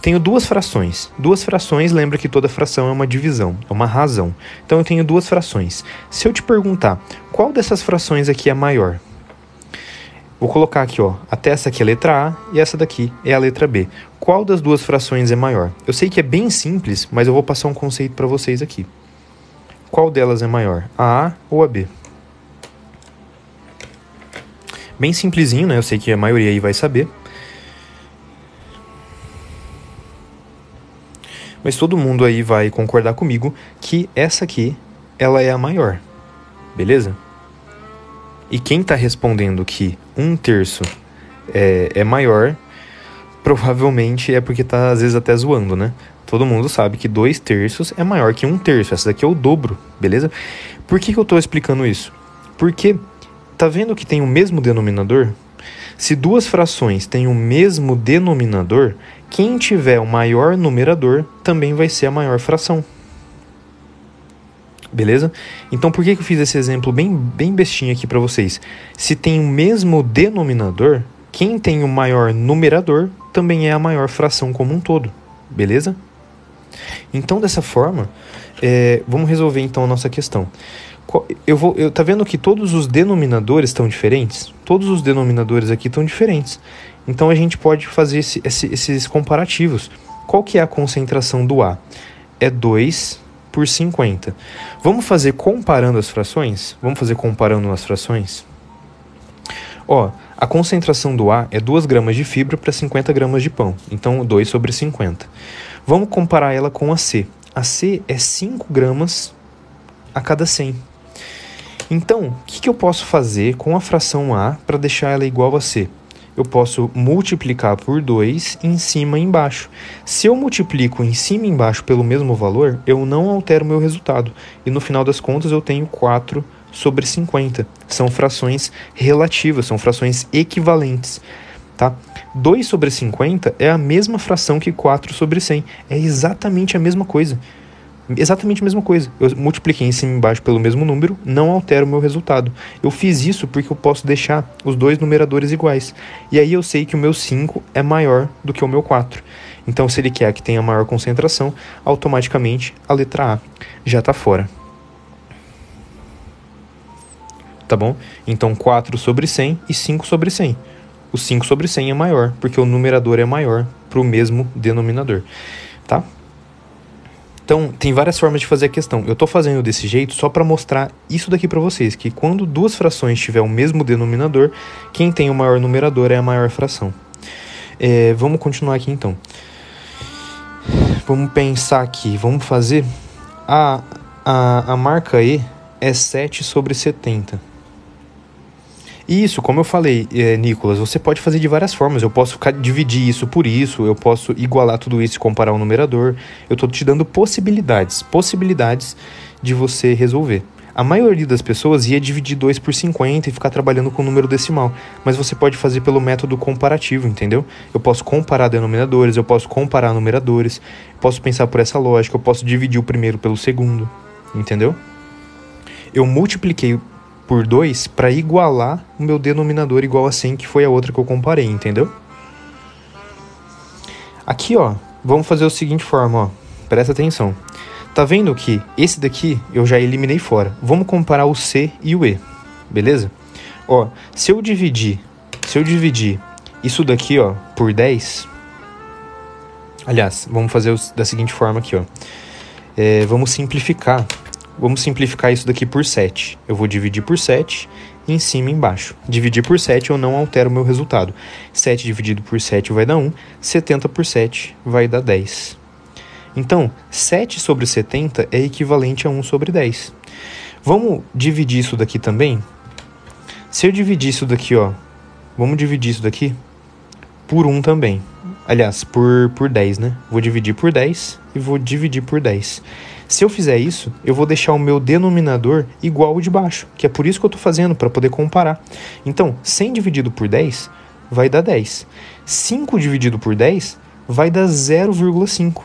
Tenho duas frações. Duas frações, lembra que toda fração é uma divisão, é uma razão. Então eu tenho duas frações. Se eu te perguntar qual dessas frações aqui é maior, vou colocar aqui, ó, até essa aqui é a letra A e essa daqui é a letra B. Qual das duas frações é maior? Eu sei que é bem simples, mas eu vou passar um conceito para vocês aqui. Qual delas é maior, a A ou a B? Bem simplesinho, né? Eu sei que a maioria aí vai saber. Mas todo mundo aí vai concordar comigo que essa aqui, ela é a maior. Beleza? E quem está respondendo que 1/3 é maior, provavelmente é porque está às vezes até zoando, né? Todo mundo sabe que 2/3 é maior que 1/3. Essa daqui é o dobro, beleza? Por que eu estou explicando isso? Porque tá vendo que tem o mesmo denominador? Se duas frações têm o mesmo denominador, quem tiver o maior numerador também vai ser a maior fração. Beleza? Então por que eu fiz esse exemplo bem bestinho aqui para vocês? Se tem o mesmo denominador, quem tem o maior numerador também é a maior fração como um todo. Beleza? Então dessa forma, vamos resolver então a nossa questão. Tá vendo que todos os denominadores estão diferentes? Todos os denominadores aqui estão diferentes. Então a gente pode fazer esses comparativos. Qual que é a concentração do A? É 2/50. Vamos fazer comparando as frações? Vamos fazer comparando as frações? Ó, a concentração do A é 2 gramas de fibra para 50 gramas de pão. Então 2/50. Vamos comparar ela com a C. A C é 5 gramas a cada 100. Então, o que eu posso fazer com a fração A para deixar ela igual a C? Eu posso multiplicar por 2 em cima e embaixo. Se eu multiplico em cima e embaixo pelo mesmo valor, eu não altero o meu resultado. E no final das contas eu tenho 4/50. São frações relativas, são frações equivalentes. Tá? 2/50 é a mesma fração que 4/100. É exatamente a mesma coisa. Exatamente a mesma coisa. Eu multipliquei em cima e embaixo pelo mesmo número, não altero o meu resultado. Eu fiz isso porque eu posso deixar os dois numeradores iguais. E aí eu sei que o meu 5 é maior do que o meu 4. Então, se ele quer que tenha maior concentração, automaticamente a letra A já está fora. Tá bom? Então, 4/100 e 5/100. O 5/100 é maior, porque o numerador é maior para o mesmo denominador. Tá? Então, tem várias formas de fazer a questão. Eu estou fazendo desse jeito só para mostrar isso daqui para vocês, que quando duas frações tiverem o mesmo denominador, quem tem o maior numerador é a maior fração. Vamos continuar aqui, então. Vamos pensar aqui. Vamos fazer... A marca E é 7/70. Isso, como eu falei, Nicolas, você pode fazer de várias formas. Eu posso dividir isso por isso, eu posso igualar tudo isso e comparar o numerador. Eu estou te dando possibilidades de você resolver. A maioria das pessoas ia dividir 2/50 e ficar trabalhando com número decimal. Mas você pode fazer pelo método comparativo, entendeu? Eu posso comparar denominadores, eu posso comparar numeradores, posso pensar por essa lógica, eu posso dividir o primeiro pelo segundo, entendeu? Eu multipliquei por 2 para igualar o meu denominador igual a 100, que foi a outra que eu comparei, entendeu? Aqui, ó, vamos fazer o seguinte forma, ó. Presta atenção. Tá vendo que esse daqui eu já eliminei fora. Vamos comparar o C e o E, beleza? Ó, se eu dividir isso daqui, ó, por 10... Aliás, vamos fazer da seguinte forma aqui, ó. Vamos simplificar isso daqui por 7. Eu vou dividir por 7, em cima e embaixo. Dividir por 7 eu não altero o meu resultado. 7 dividido por 7 vai dar 1, 70 por 7 vai dar 10. Então, 7 sobre 70 é equivalente a 1 sobre 10. Vamos dividir isso daqui também? Se eu dividir isso daqui, ó, vamos dividir isso daqui por 1 também. Aliás, por 10, né? Vou dividir por 10 e vou dividir por 10. Se eu fizer isso, eu vou deixar o meu denominador igual ao de baixo, que é por isso que eu estou fazendo, para poder comparar. Então, 100 dividido por 10 vai dar 10. 5 dividido por 10 vai dar 0,5.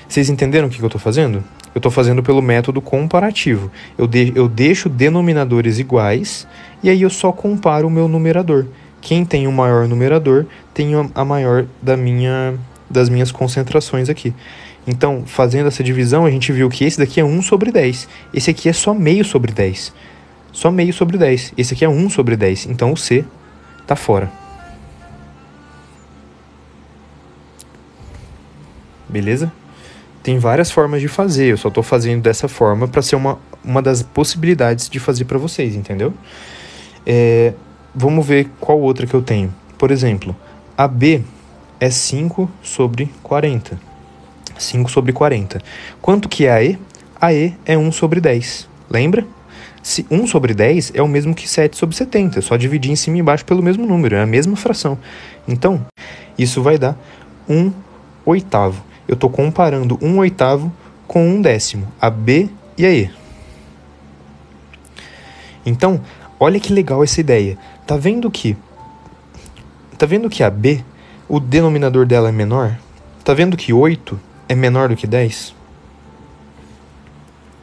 Vocês entenderam o que eu estou fazendo? Eu estou fazendo pelo método comparativo. Eu deixo denominadores iguais e aí eu só comparo o meu numerador. Quem tem o maior numerador tem a maior das minhas concentrações aqui. Então, fazendo essa divisão, a gente viu que esse daqui é 1 sobre 10. Esse aqui é só meio sobre 10. Só meio sobre 10. Esse aqui é 1 sobre 10. Então, o C está fora. Beleza? Tem várias formas de fazer. Eu só estou fazendo dessa forma para ser uma das possibilidades de fazer para vocês, entendeu? Vamos ver qual outra que eu tenho. Por exemplo, AB é 5 sobre 40. 5 sobre 40. Quanto que é a E? A E é 1 sobre 10. Lembra? 1 sobre 10 é o mesmo que 7 sobre 70. É só dividir em cima e embaixo pelo mesmo número. É a mesma fração. Então, isso vai dar 1 oitavo. Eu estou comparando 1 oitavo com 1 décimo. A B e a E. Então, olha que legal essa ideia. Tá vendo que a B, o denominador dela é menor? Tá vendo que 8 é menor do que 10?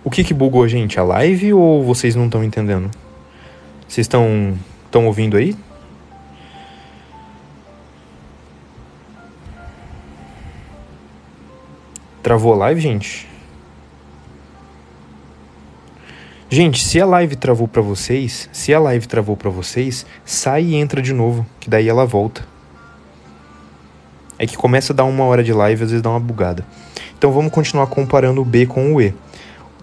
O que bugou, gente? A live ou vocês não estão entendendo? Vocês estão ouvindo aí? Travou a live, gente? Gente, se a live travou pra vocês, sai e entra de novo, que daí ela volta. É que começa a dar 1 hora de live, às vezes dá uma bugada. Então vamos continuar comparando o B com o E.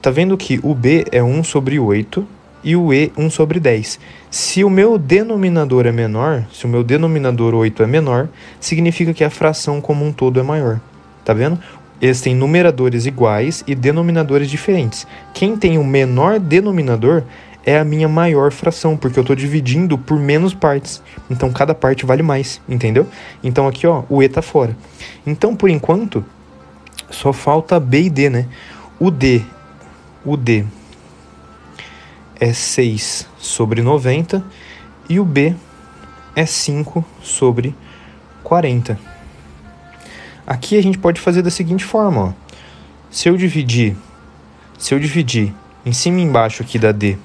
Tá vendo que o B é 1 sobre 8 e o E 1 sobre 10. Se o meu denominador é menor, se o meu denominador 8 é menor, significa que a fração como um todo é maior. Tá vendo? Eles têm numeradores iguais e denominadores diferentes. Quem tem o menor denominador é a minha maior fração, porque eu estou dividindo por menos partes. Então, cada parte vale mais, entendeu? Então, aqui, ó, o E tá fora. Então, por enquanto, só falta B e D, né? O D é 6 sobre 90 e o B é 5 sobre 40. Aqui a gente pode fazer da seguinte forma, ó. Se eu dividir em cima e embaixo aqui da D,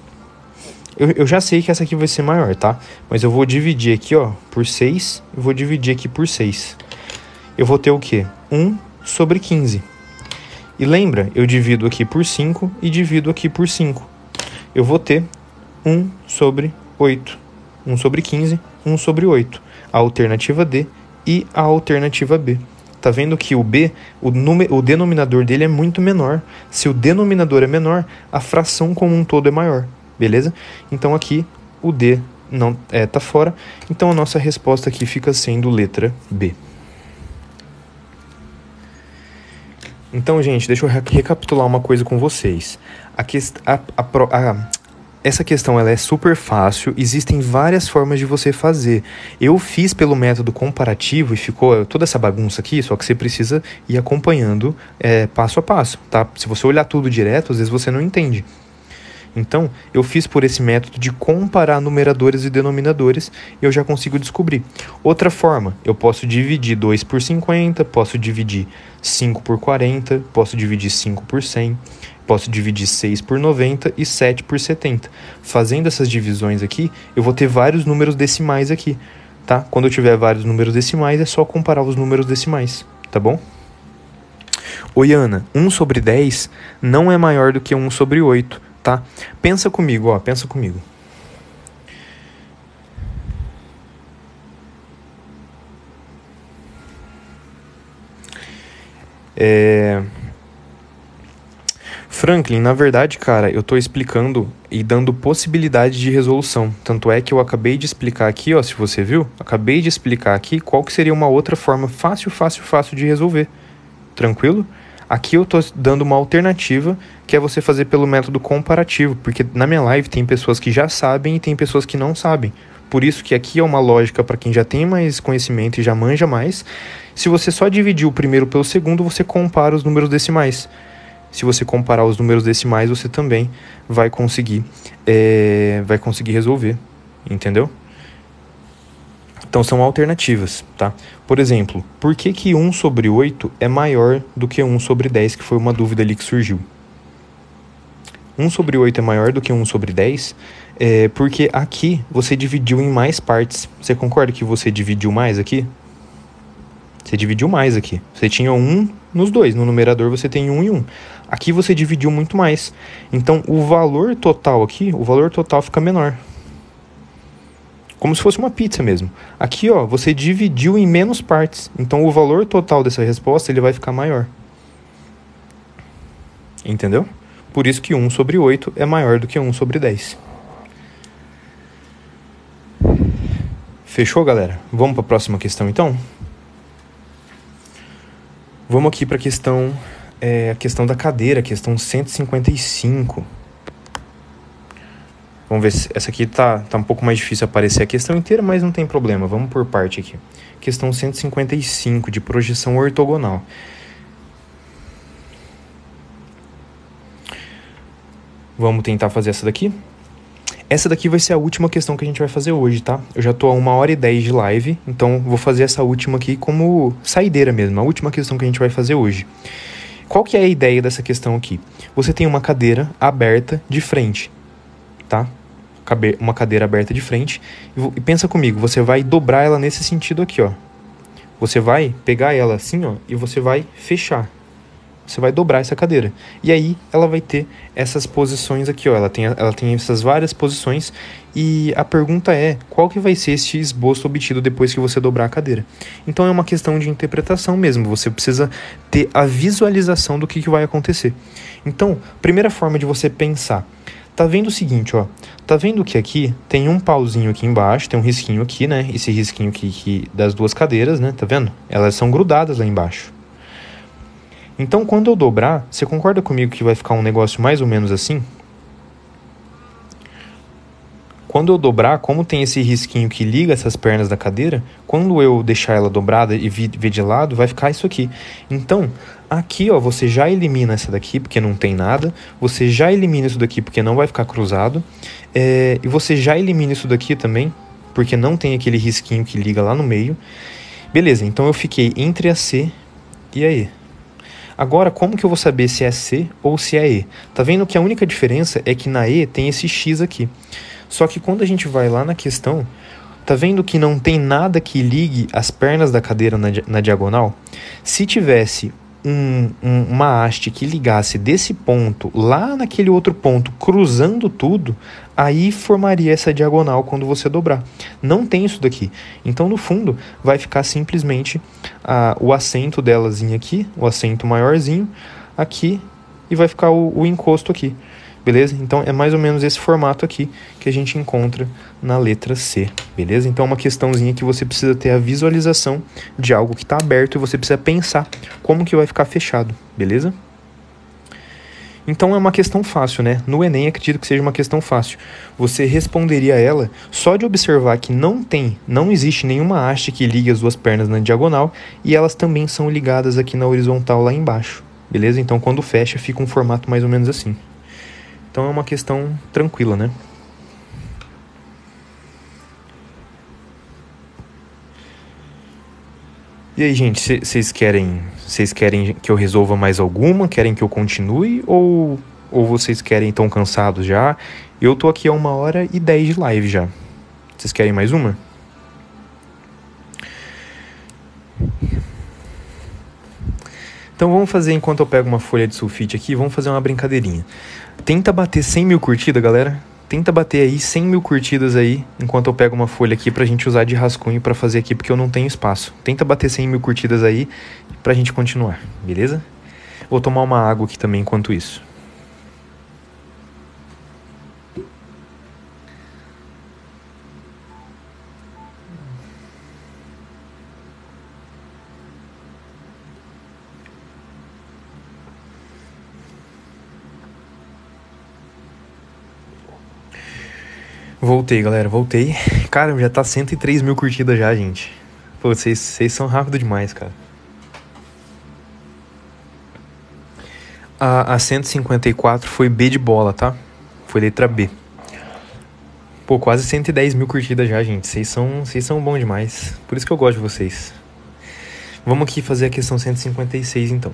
eu já sei que essa aqui vai ser maior, tá? Mas eu vou dividir aqui, ó, por 6, e vou dividir aqui por 6. Eu vou ter o quê? 1 sobre 15. E lembra, eu divido aqui por 5 e divido aqui por 5. Eu vou ter 1 sobre 8. 1 sobre 15, 1 sobre 8. A alternativa D e a alternativa B. Tá vendo que o B, o denominador dele é muito menor. Se o denominador é menor, a fração como um todo é maior. Beleza? Então aqui o D não tá fora. Então a nossa resposta aqui fica sendo letra B. Então, gente, deixa eu recapitular uma coisa com vocês. Essa questão ela é super fácil, existem várias formas de você fazer. Eu fiz pelo método comparativo e ficou toda essa bagunça aqui, só que você precisa ir acompanhando passo a passo, tá? Se você olhar tudo direto, às vezes você não entende. Então, eu fiz por esse método de comparar numeradores e denominadores e eu já consigo descobrir. Outra forma, eu posso dividir 2 por 50, posso dividir 5 por 40, posso dividir 5 por 100, posso dividir 6 por 90 e 7 por 70. Fazendo essas divisões aqui, eu vou ter vários números decimais aqui, tá? Quando eu tiver vários números decimais, é só comparar os números decimais, tá bom? Oi, Ana, 1 sobre 10 não é maior do que 1 sobre 8. Tá? Pensa comigo, ó, pensa comigo. Franklin, na verdade, cara, eu tô explicando e dando possibilidade de resolução. Tanto é que eu acabei de explicar aqui, ó, se você viu, acabei de explicar aqui qual que seria uma outra forma fácil de resolver. Tranquilo? Aqui eu tô dando uma alternativa, que é você fazer pelo método comparativo, porque na minha live tem pessoas que já sabem e tem pessoas que não sabem. Por isso que aqui é uma lógica para quem já tem mais conhecimento e já manja mais. Se você só dividir o primeiro pelo segundo, você compara os números decimais. Se você comparar os números decimais, você também vai conseguir resolver, entendeu? Então, são alternativas, tá? Por exemplo, por que 1 sobre 8 é maior do que 1 sobre 10, que foi uma dúvida ali que surgiu? 1 sobre 8 é maior do que 1 sobre 10, porque aqui você dividiu em mais partes. Você concorda que você dividiu mais aqui? Você dividiu mais aqui. Você tinha 1 nos dois. No numerador você tem 1 e 1. Aqui você dividiu muito mais. Então, o valor total aqui, o valor total fica menor. Como se fosse uma pizza mesmo. Aqui, ó, você dividiu em menos partes. Então, o valor total dessa resposta, ele vai ficar maior. Entendeu? Por isso que 1 sobre 8 é maior do que 1 sobre 10. Fechou, galera? Vamos para a próxima questão, então? Vamos aqui para a questão da cadeira, questão 155. Vamos ver se essa aqui tá um pouco mais difícil aparecer a questão inteira, mas não tem problema. Vamos por parte aqui. Questão 155, de projeção ortogonal. Vamos tentar fazer essa daqui? Essa daqui vai ser a última questão que a gente vai fazer hoje, tá? Eu já tô a 1h10 de live, então vou fazer essa última aqui como saideira mesmo, a última questão que a gente vai fazer hoje. Qual que é a ideia dessa questão aqui? Você tem uma cadeira aberta de frente, tá? Uma cadeira aberta de frente, e pensa comigo, você vai dobrar ela nesse sentido aqui, ó. Você vai pegar ela assim, ó, e você vai fechar. Você vai dobrar essa cadeira. E aí, ela vai ter essas posições aqui, ó. Ela tem essas várias posições. E a pergunta é, qual que vai ser esse esboço obtido depois que você dobrar a cadeira? Então, é uma questão de interpretação mesmo. Você precisa ter a visualização do que vai acontecer. Então, primeira forma de você pensar. Tá vendo o seguinte, ó. Tá vendo que aqui tem um pauzinho aqui embaixo, tem um risquinho aqui, né? Esse risquinho aqui das duas cadeiras, né? Tá vendo? Elas são grudadas lá embaixo. Então, quando eu dobrar, você concorda comigo que vai ficar um negócio mais ou menos assim? Quando eu dobrar, como tem esse risquinho que liga essas pernas da cadeira, quando eu deixar ela dobrada e ver de lado, vai ficar isso aqui. Então, aqui, ó, você já elimina essa daqui, porque não tem nada. Você já elimina isso daqui, porque não vai ficar cruzado. E você já elimina isso daqui também, porque não tem aquele risquinho que liga lá no meio. Beleza, então eu fiquei entre a C e a E. Agora, como que eu vou saber se é C ou se é E? Tá vendo que a única diferença é que na E tem esse X aqui. Só que quando a gente vai lá na questão, tá vendo que não tem nada que ligue as pernas da cadeira na diagonal? Se tivesse uma haste que ligasse desse ponto lá naquele outro ponto, cruzando tudo, aí formaria essa diagonal quando você dobrar. Não tem isso daqui. Então, no fundo, vai ficar simplesmente o acento delazinha aqui, o acento maiorzinho aqui, e vai ficar o encosto aqui. Beleza? Então, é mais ou menos esse formato aqui que a gente encontra na letra C. Beleza? Então, é uma questãozinha que você precisa ter a visualização de algo que está aberto e você precisa pensar como que vai ficar fechado. Beleza? Então, é uma questão fácil, né? No Enem, acredito que seja uma questão fácil. Você responderia a ela só de observar que não existe nenhuma haste que ligue as duas pernas na diagonal e elas também são ligadas aqui na horizontal lá embaixo. Beleza? Então, quando fecha, fica um formato mais ou menos assim. Então, é uma questão tranquila, né? E aí, gente, vocês querem que eu resolva mais alguma? Querem que eu continue? Ou vocês querem, estão cansados já? Eu tô aqui a 1h10 de live já. Vocês querem mais uma? Então vamos fazer, enquanto eu pego uma folha de sulfite aqui, vamos fazer uma brincadeirinha. Tenta bater 100 mil curtidas, galera. Tenta bater aí 100 mil curtidas aí, enquanto eu pego uma folha aqui pra gente usar de rascunho pra fazer aqui, porque eu não tenho espaço. Tenta bater 100 mil curtidas aí pra gente continuar, beleza? Vou tomar uma água aqui também enquanto isso. Voltei, galera, voltei. Cara, já tá 103 mil curtidas já, gente. Pô, vocês são rápido demais, cara. A 154 foi B de bola, tá? Foi letra B. Pô, quase 110 mil curtidas já, gente. Vocês são bons demais. Por isso que eu gosto de vocês. Vamos aqui fazer a questão 156, então.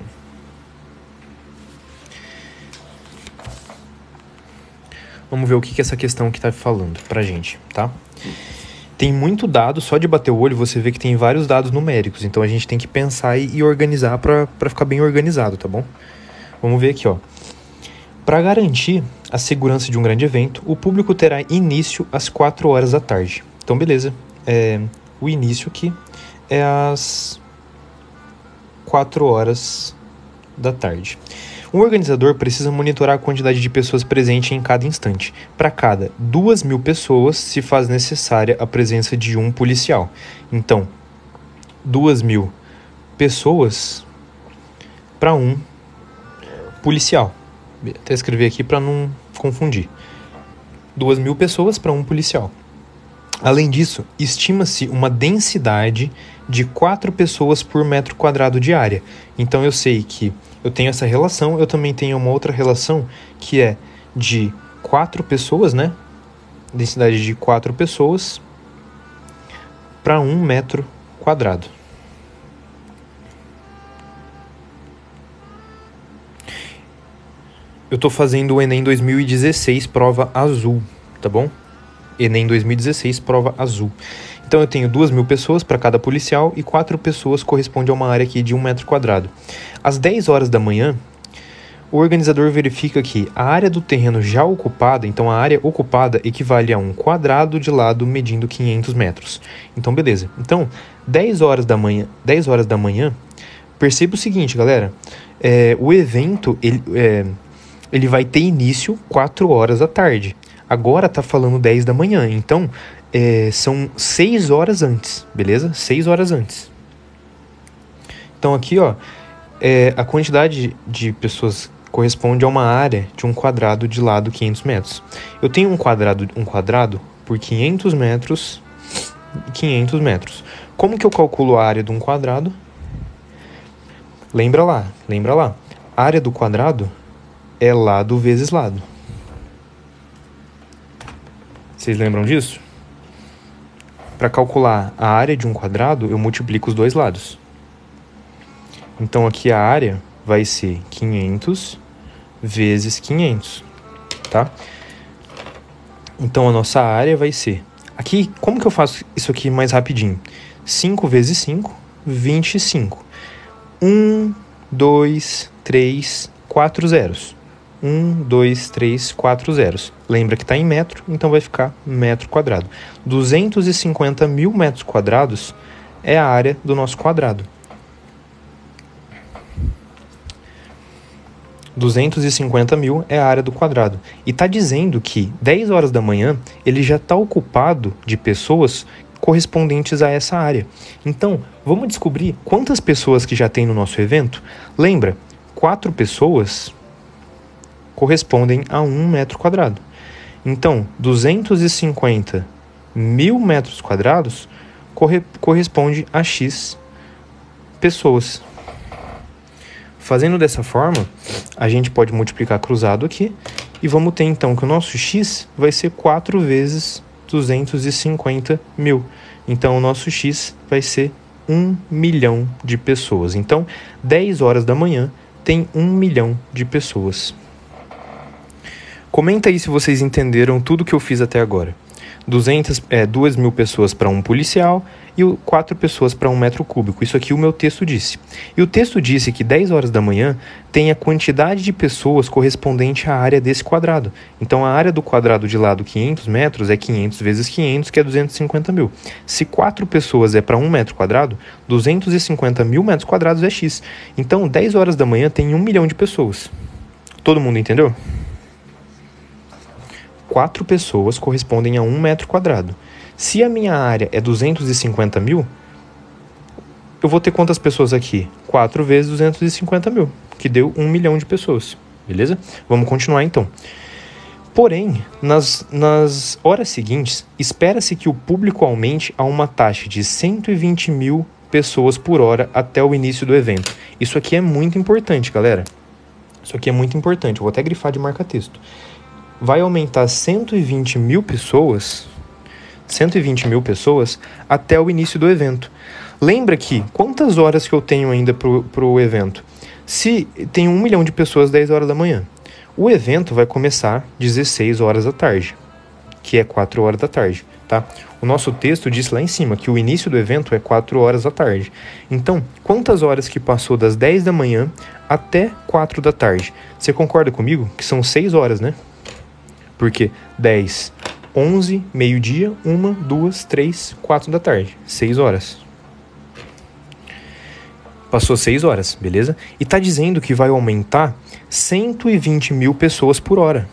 Vamos ver o que essa questão aqui tá falando pra gente, tá? Tem muito dado, só de bater o olho você vê que tem vários dados numéricos. Então a gente tem que pensar e organizar pra ficar bem organizado, tá bom? Vamos ver aqui, ó. Para garantir a segurança de um grande evento, o público terá início às 4 horas da tarde. Então, beleza. O início aqui é às 4 horas da tarde. O organizador precisa monitorar a quantidade de pessoas presentes em cada instante. Para cada 2.000 pessoas, se faz necessária a presença de um policial. Então, 2.000 pessoas para um policial. Até escrever aqui para não confundir. 2.000 pessoas para um policial. Além disso, estima-se uma densidade de 4 pessoas por metro quadrado de área. Então eu sei que eu tenho essa relação, eu também tenho uma outra relação que é de 4 pessoas, né? Densidade de 4 pessoas para 1 metro quadrado. Eu tô fazendo o Enem 2016, prova azul, tá bom? Enem 2016, prova azul. Então eu tenho 2.000 pessoas para cada policial e 4 pessoas corresponde a uma área aqui de 1 metro quadrado. Às 10 horas da manhã, o organizador verifica que a área do terreno já ocupada, então a área ocupada equivale a um quadrado de lado medindo 500 metros. Então beleza. Então, 10 horas da manhã, perceba o seguinte, galera. O evento, ele vai ter início 4 horas da tarde. Agora tá falando 10 da manhã, então são 6 horas antes, beleza? 6 horas antes. Então aqui, ó, a quantidade de pessoas corresponde a uma área de um quadrado de lado 500 metros. Eu tenho um quadrado por 500 metros, 500 metros. Como que eu calculo a área de um quadrado? Lembra lá. A área do quadrado é lado vezes lado. Vocês lembram disso? Para calcular a área de um quadrado, eu multiplico os dois lados. Então aqui a área vai ser 500 vezes 500, tá? Então a nossa área vai ser... Aqui, como que eu faço isso aqui mais rapidinho? 5 vezes 5, 25. 1, 2, 3, 4 zeros. 1, 2, 3, 4 zeros. Lembra que está em metro, então vai ficar metro quadrado. 250 mil metros quadrados é a área do nosso quadrado. 250 mil é a área do quadrado. E está dizendo que 10 horas da manhã ele já está ocupado de pessoas correspondentes a essa área. Então, vamos descobrir quantas pessoas que já tem no nosso evento. Lembra, 4 pessoas correspondem a 1 metro quadrado. Então, 250 mil metros quadrados corresponde a X pessoas. Fazendo dessa forma, a gente pode multiplicar cruzado aqui e vamos ter então que o nosso X vai ser 4 vezes 250 mil. Então, o nosso X vai ser 1 milhão de pessoas. Então, 10 horas da manhã tem 1 milhão de pessoas. Comenta aí se vocês entenderam tudo que eu fiz até agora. 2.000 pessoas para um policial e 4 pessoas para 1 metro cúbico. Isso aqui o meu texto disse. E o texto disse que 10 horas da manhã tem a quantidade de pessoas correspondente à área desse quadrado. Então a área do quadrado de lado 500 metros é 500 vezes 500, que é 250 mil. Se 4 pessoas é para 1 metro quadrado, 250 mil metros quadrados é X. Então 10 horas da manhã tem 1 milhão de pessoas. Todo mundo entendeu? 4 pessoas correspondem a 1 metro quadrado. Se a minha área é 250 mil, eu vou ter quantas pessoas aqui? 4 vezes 250 mil, que deu 1 milhão de pessoas, beleza? Vamos continuar então. Porém, nas horas seguintes, espera-se que o público aumente a uma taxa de 120 mil pessoas por hora até o início do evento. Isso aqui é muito importante, galera. Isso aqui é muito importante. Eu vou até grifar de marca-texto. Vai aumentar 120 mil pessoas até o início do evento. Lembra que quantas horas que eu tenho ainda pro evento? Se tem 1 milhão de pessoas 10 horas da manhã, o evento vai começar 16 horas da tarde, que é 4 horas da tarde, tá? O nosso texto diz lá em cima que o início do evento é 4 horas da tarde. Então, quantas horas que passou das 10 da manhã até 4 da tarde? Você concorda comigo que são 6 horas, né? Porque 10, 11, meio-dia, 1, 2, 3, 4 da tarde. 6 horas. Passou 6 horas, beleza? E tá dizendo que vai aumentar 120 mil pessoas por hora.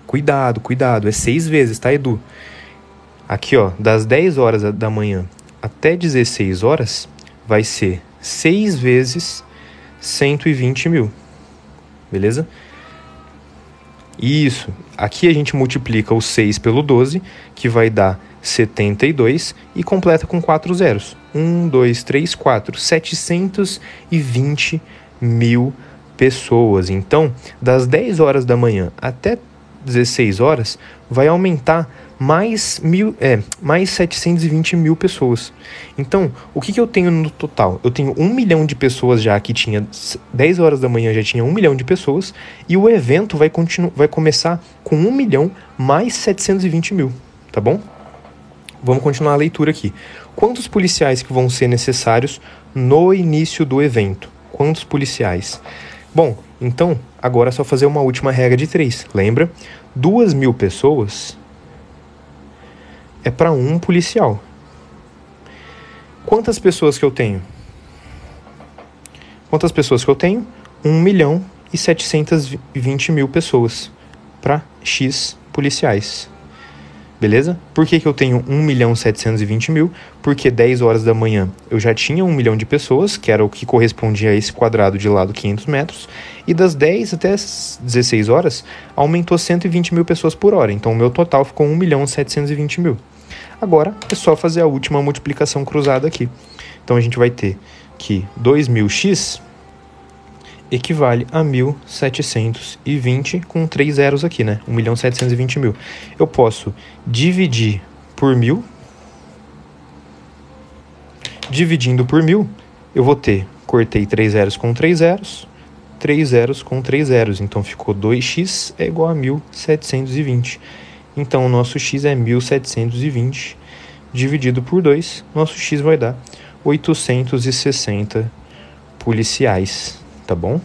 Cuidado, cuidado. É 6 vezes, tá, Edu? Aqui, ó, das 10 horas da manhã até 16 horas, vai ser 6 vezes 120 mil. Beleza? Isso. Aqui a gente multiplica o 6 pelo 12, que vai dar 72, e completa com 4 zeros. 1, 2, 3, 4. 720 mil pessoas. Então, das 10 horas da manhã até 16 horas, vai aumentar mais 720 mil pessoas. Então, o que eu tenho no total? Eu tenho 1 milhão de pessoas já, que tinha 10 horas da manhã, já tinha 1 milhão de pessoas, e o evento vai começar com 1 milhão mais 720 mil, tá bom? Vamos continuar a leitura aqui. Quantos policiais que vão ser necessários no início do evento? Quantos policiais? Bom, então, agora é só fazer uma última regra de 3. Lembra? 2.000 pessoas é para um policial. Quantas pessoas que eu tenho? 1 milhão e 720 mil pessoas para X policiais. Beleza? Por que eu tenho 1 milhão e 720 mil? Porque 10 horas da manhã eu já tinha 1 milhão de pessoas, que era o que correspondia a esse quadrado de lado 500 metros, e das 10 até as 16 horas aumentou 120 mil pessoas por hora. Então o meu total ficou 1 milhão e 720 mil. Agora é só fazer a última multiplicação cruzada aqui. Então a gente vai ter que 2.000x equivale a 1.720 com 3 zeros aqui, né? 1 milhão e 720 mil. Eu posso dividir por 1.000. Dividindo por 1.000, eu vou ter, cortei 3 zeros com 3 zeros, 3 zeros com 3 zeros. Então ficou 2x é igual a 1.720. Então o nosso x é 1.720 dividido por 2. Nosso x vai dar 860 policiais. Tá bom?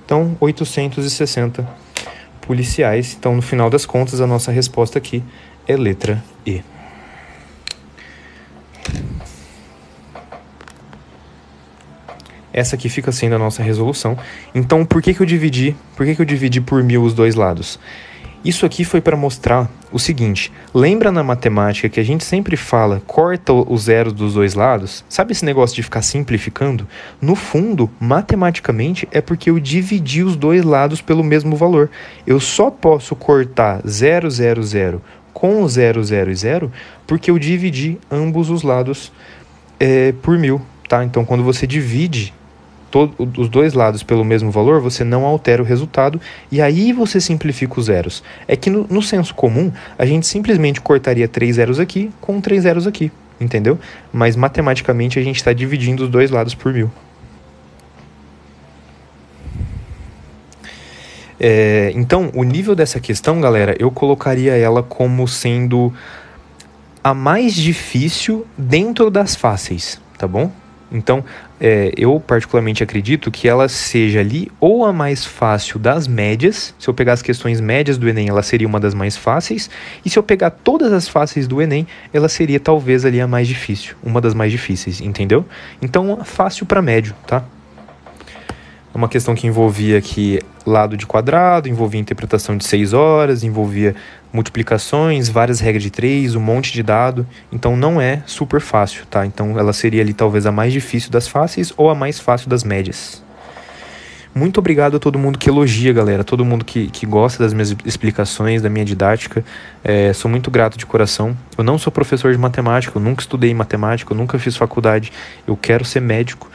Então, 860 policiais. Então, no final das contas, a nossa resposta aqui é letra E. Essa aqui fica sendo a nossa resolução. Então, por que eu dividi por 1.000 os dois lados? Isso aqui foi para mostrar o seguinte: lembra na matemática que a gente sempre fala, corta os zeros dos dois lados? Sabe esse negócio de ficar simplificando? No fundo, matematicamente, é porque eu dividi os dois lados pelo mesmo valor. Eu só posso cortar 0, 0, 0 com 0, 0 e 0 porque eu dividi ambos os lados por 1.000, tá? Então, quando você divide os dois lados pelo mesmo valor, você não altera o resultado, e aí você simplifica os zeros. É que no senso comum, a gente simplesmente cortaria 3 zeros aqui com 3 zeros aqui, entendeu? Mas matematicamente a gente está dividindo os dois lados por 1.000. Então, o nível dessa questão, galera, eu colocaria ela como sendo a mais difícil dentro das fáceis, tá bom? Então, eu particularmente acredito que ela seja ali ou a mais fácil das médias. Se eu pegar as questões médias do Enem, ela seria uma das mais fáceis. E se eu pegar todas as fáceis do Enem, ela seria talvez ali a mais difícil, uma das mais difíceis, entendeu? Então, fácil para médio, tá? É uma questão que envolvia aqui lado de quadrado, envolvia interpretação de 6 horas, envolvia multiplicações, várias regras de 3, um monte de dado. Então não é super fácil, tá? Então ela seria ali talvez a mais difícil das fáceis ou a mais fácil das médias. Muito obrigado a todo mundo que elogia, galera. Todo mundo que gosta das minhas explicações, da minha didática. Sou muito grato de coração. Eu não sou professor de matemática, eu nunca estudei matemática, eu nunca fiz faculdade. Eu quero ser médico,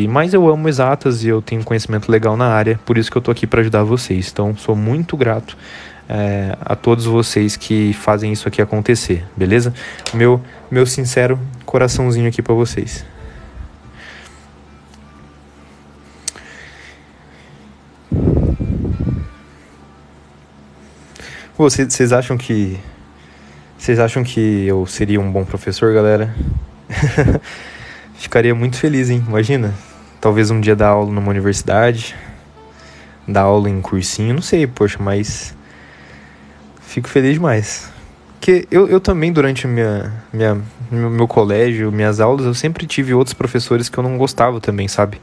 mas eu amo exatas e eu tenho conhecimento legal na área. Por isso que eu tô aqui para ajudar vocês. Então, sou muito grato a todos vocês que fazem isso aqui acontecer, beleza? Meu sincero coraçãozinho aqui para vocês. Vocês acham que eu seria um bom professor, galera? Ficaria muito feliz, hein? Imagina. Talvez um dia dar aula numa universidade, dar aula em cursinho, não sei, poxa, mas fico feliz demais. Porque eu também, durante meu colégio, minhas aulas, eu sempre tive outros professores que eu não gostava também, sabe?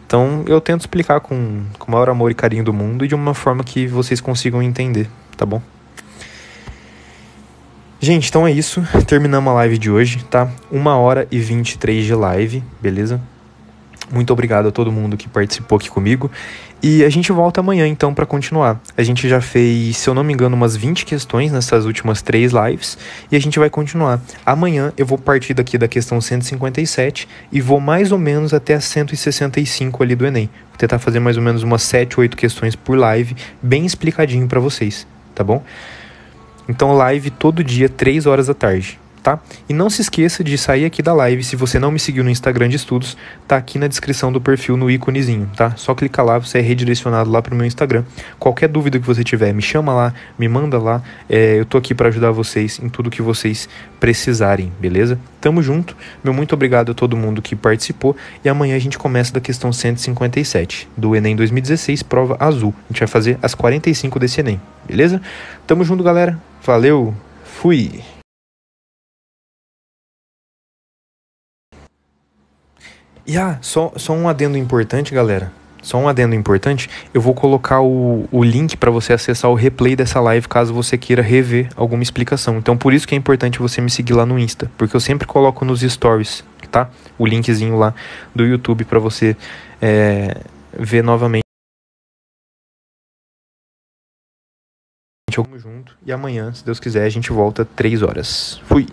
Então eu tento explicar com o maior amor e carinho do mundo e de uma forma que vocês consigam entender, tá bom? Gente, então é isso. Terminamos a live de hoje, tá? 1h23 de live, beleza? Muito obrigado a todo mundo que participou aqui comigo. E a gente volta amanhã, então, para continuar. A gente já fez, se eu não me engano, umas 20 questões nessas últimas 3 lives. E a gente vai continuar. Amanhã eu vou partir daqui da questão 157 e vou mais ou menos até a 165 ali do Enem. Vou tentar fazer mais ou menos umas 7, 8 questões por live, bem explicadinho para vocês, tá bom? Então, live todo dia, 3 horas da tarde. Tá? E não se esqueça de sair aqui da live. Se você não me seguiu no Instagram de estudos, tá aqui na descrição do perfil, no íconezinho, tá? Só clicar lá, você é redirecionado lá pro meu Instagram. Qualquer dúvida que você tiver, me chama lá, me manda lá. Eu tô aqui para ajudar vocês em tudo que vocês precisarem, beleza? Tamo junto. Meu muito obrigado a todo mundo que participou. E amanhã a gente começa da questão 157 do Enem 2016, prova azul. A gente vai fazer as 45 desse Enem, beleza? Tamo junto, galera. Valeu, fui! E só um adendo importante, galera. Só um adendo importante. Eu vou colocar o link para você acessar o replay dessa live caso você queira rever alguma explicação. Então, por isso que é importante você me seguir lá no Insta. Porque eu sempre coloco nos stories, tá? O linkzinho lá do YouTube para você ver novamente. Tamo junto. E amanhã, se Deus quiser, a gente volta 3 horas. Fui!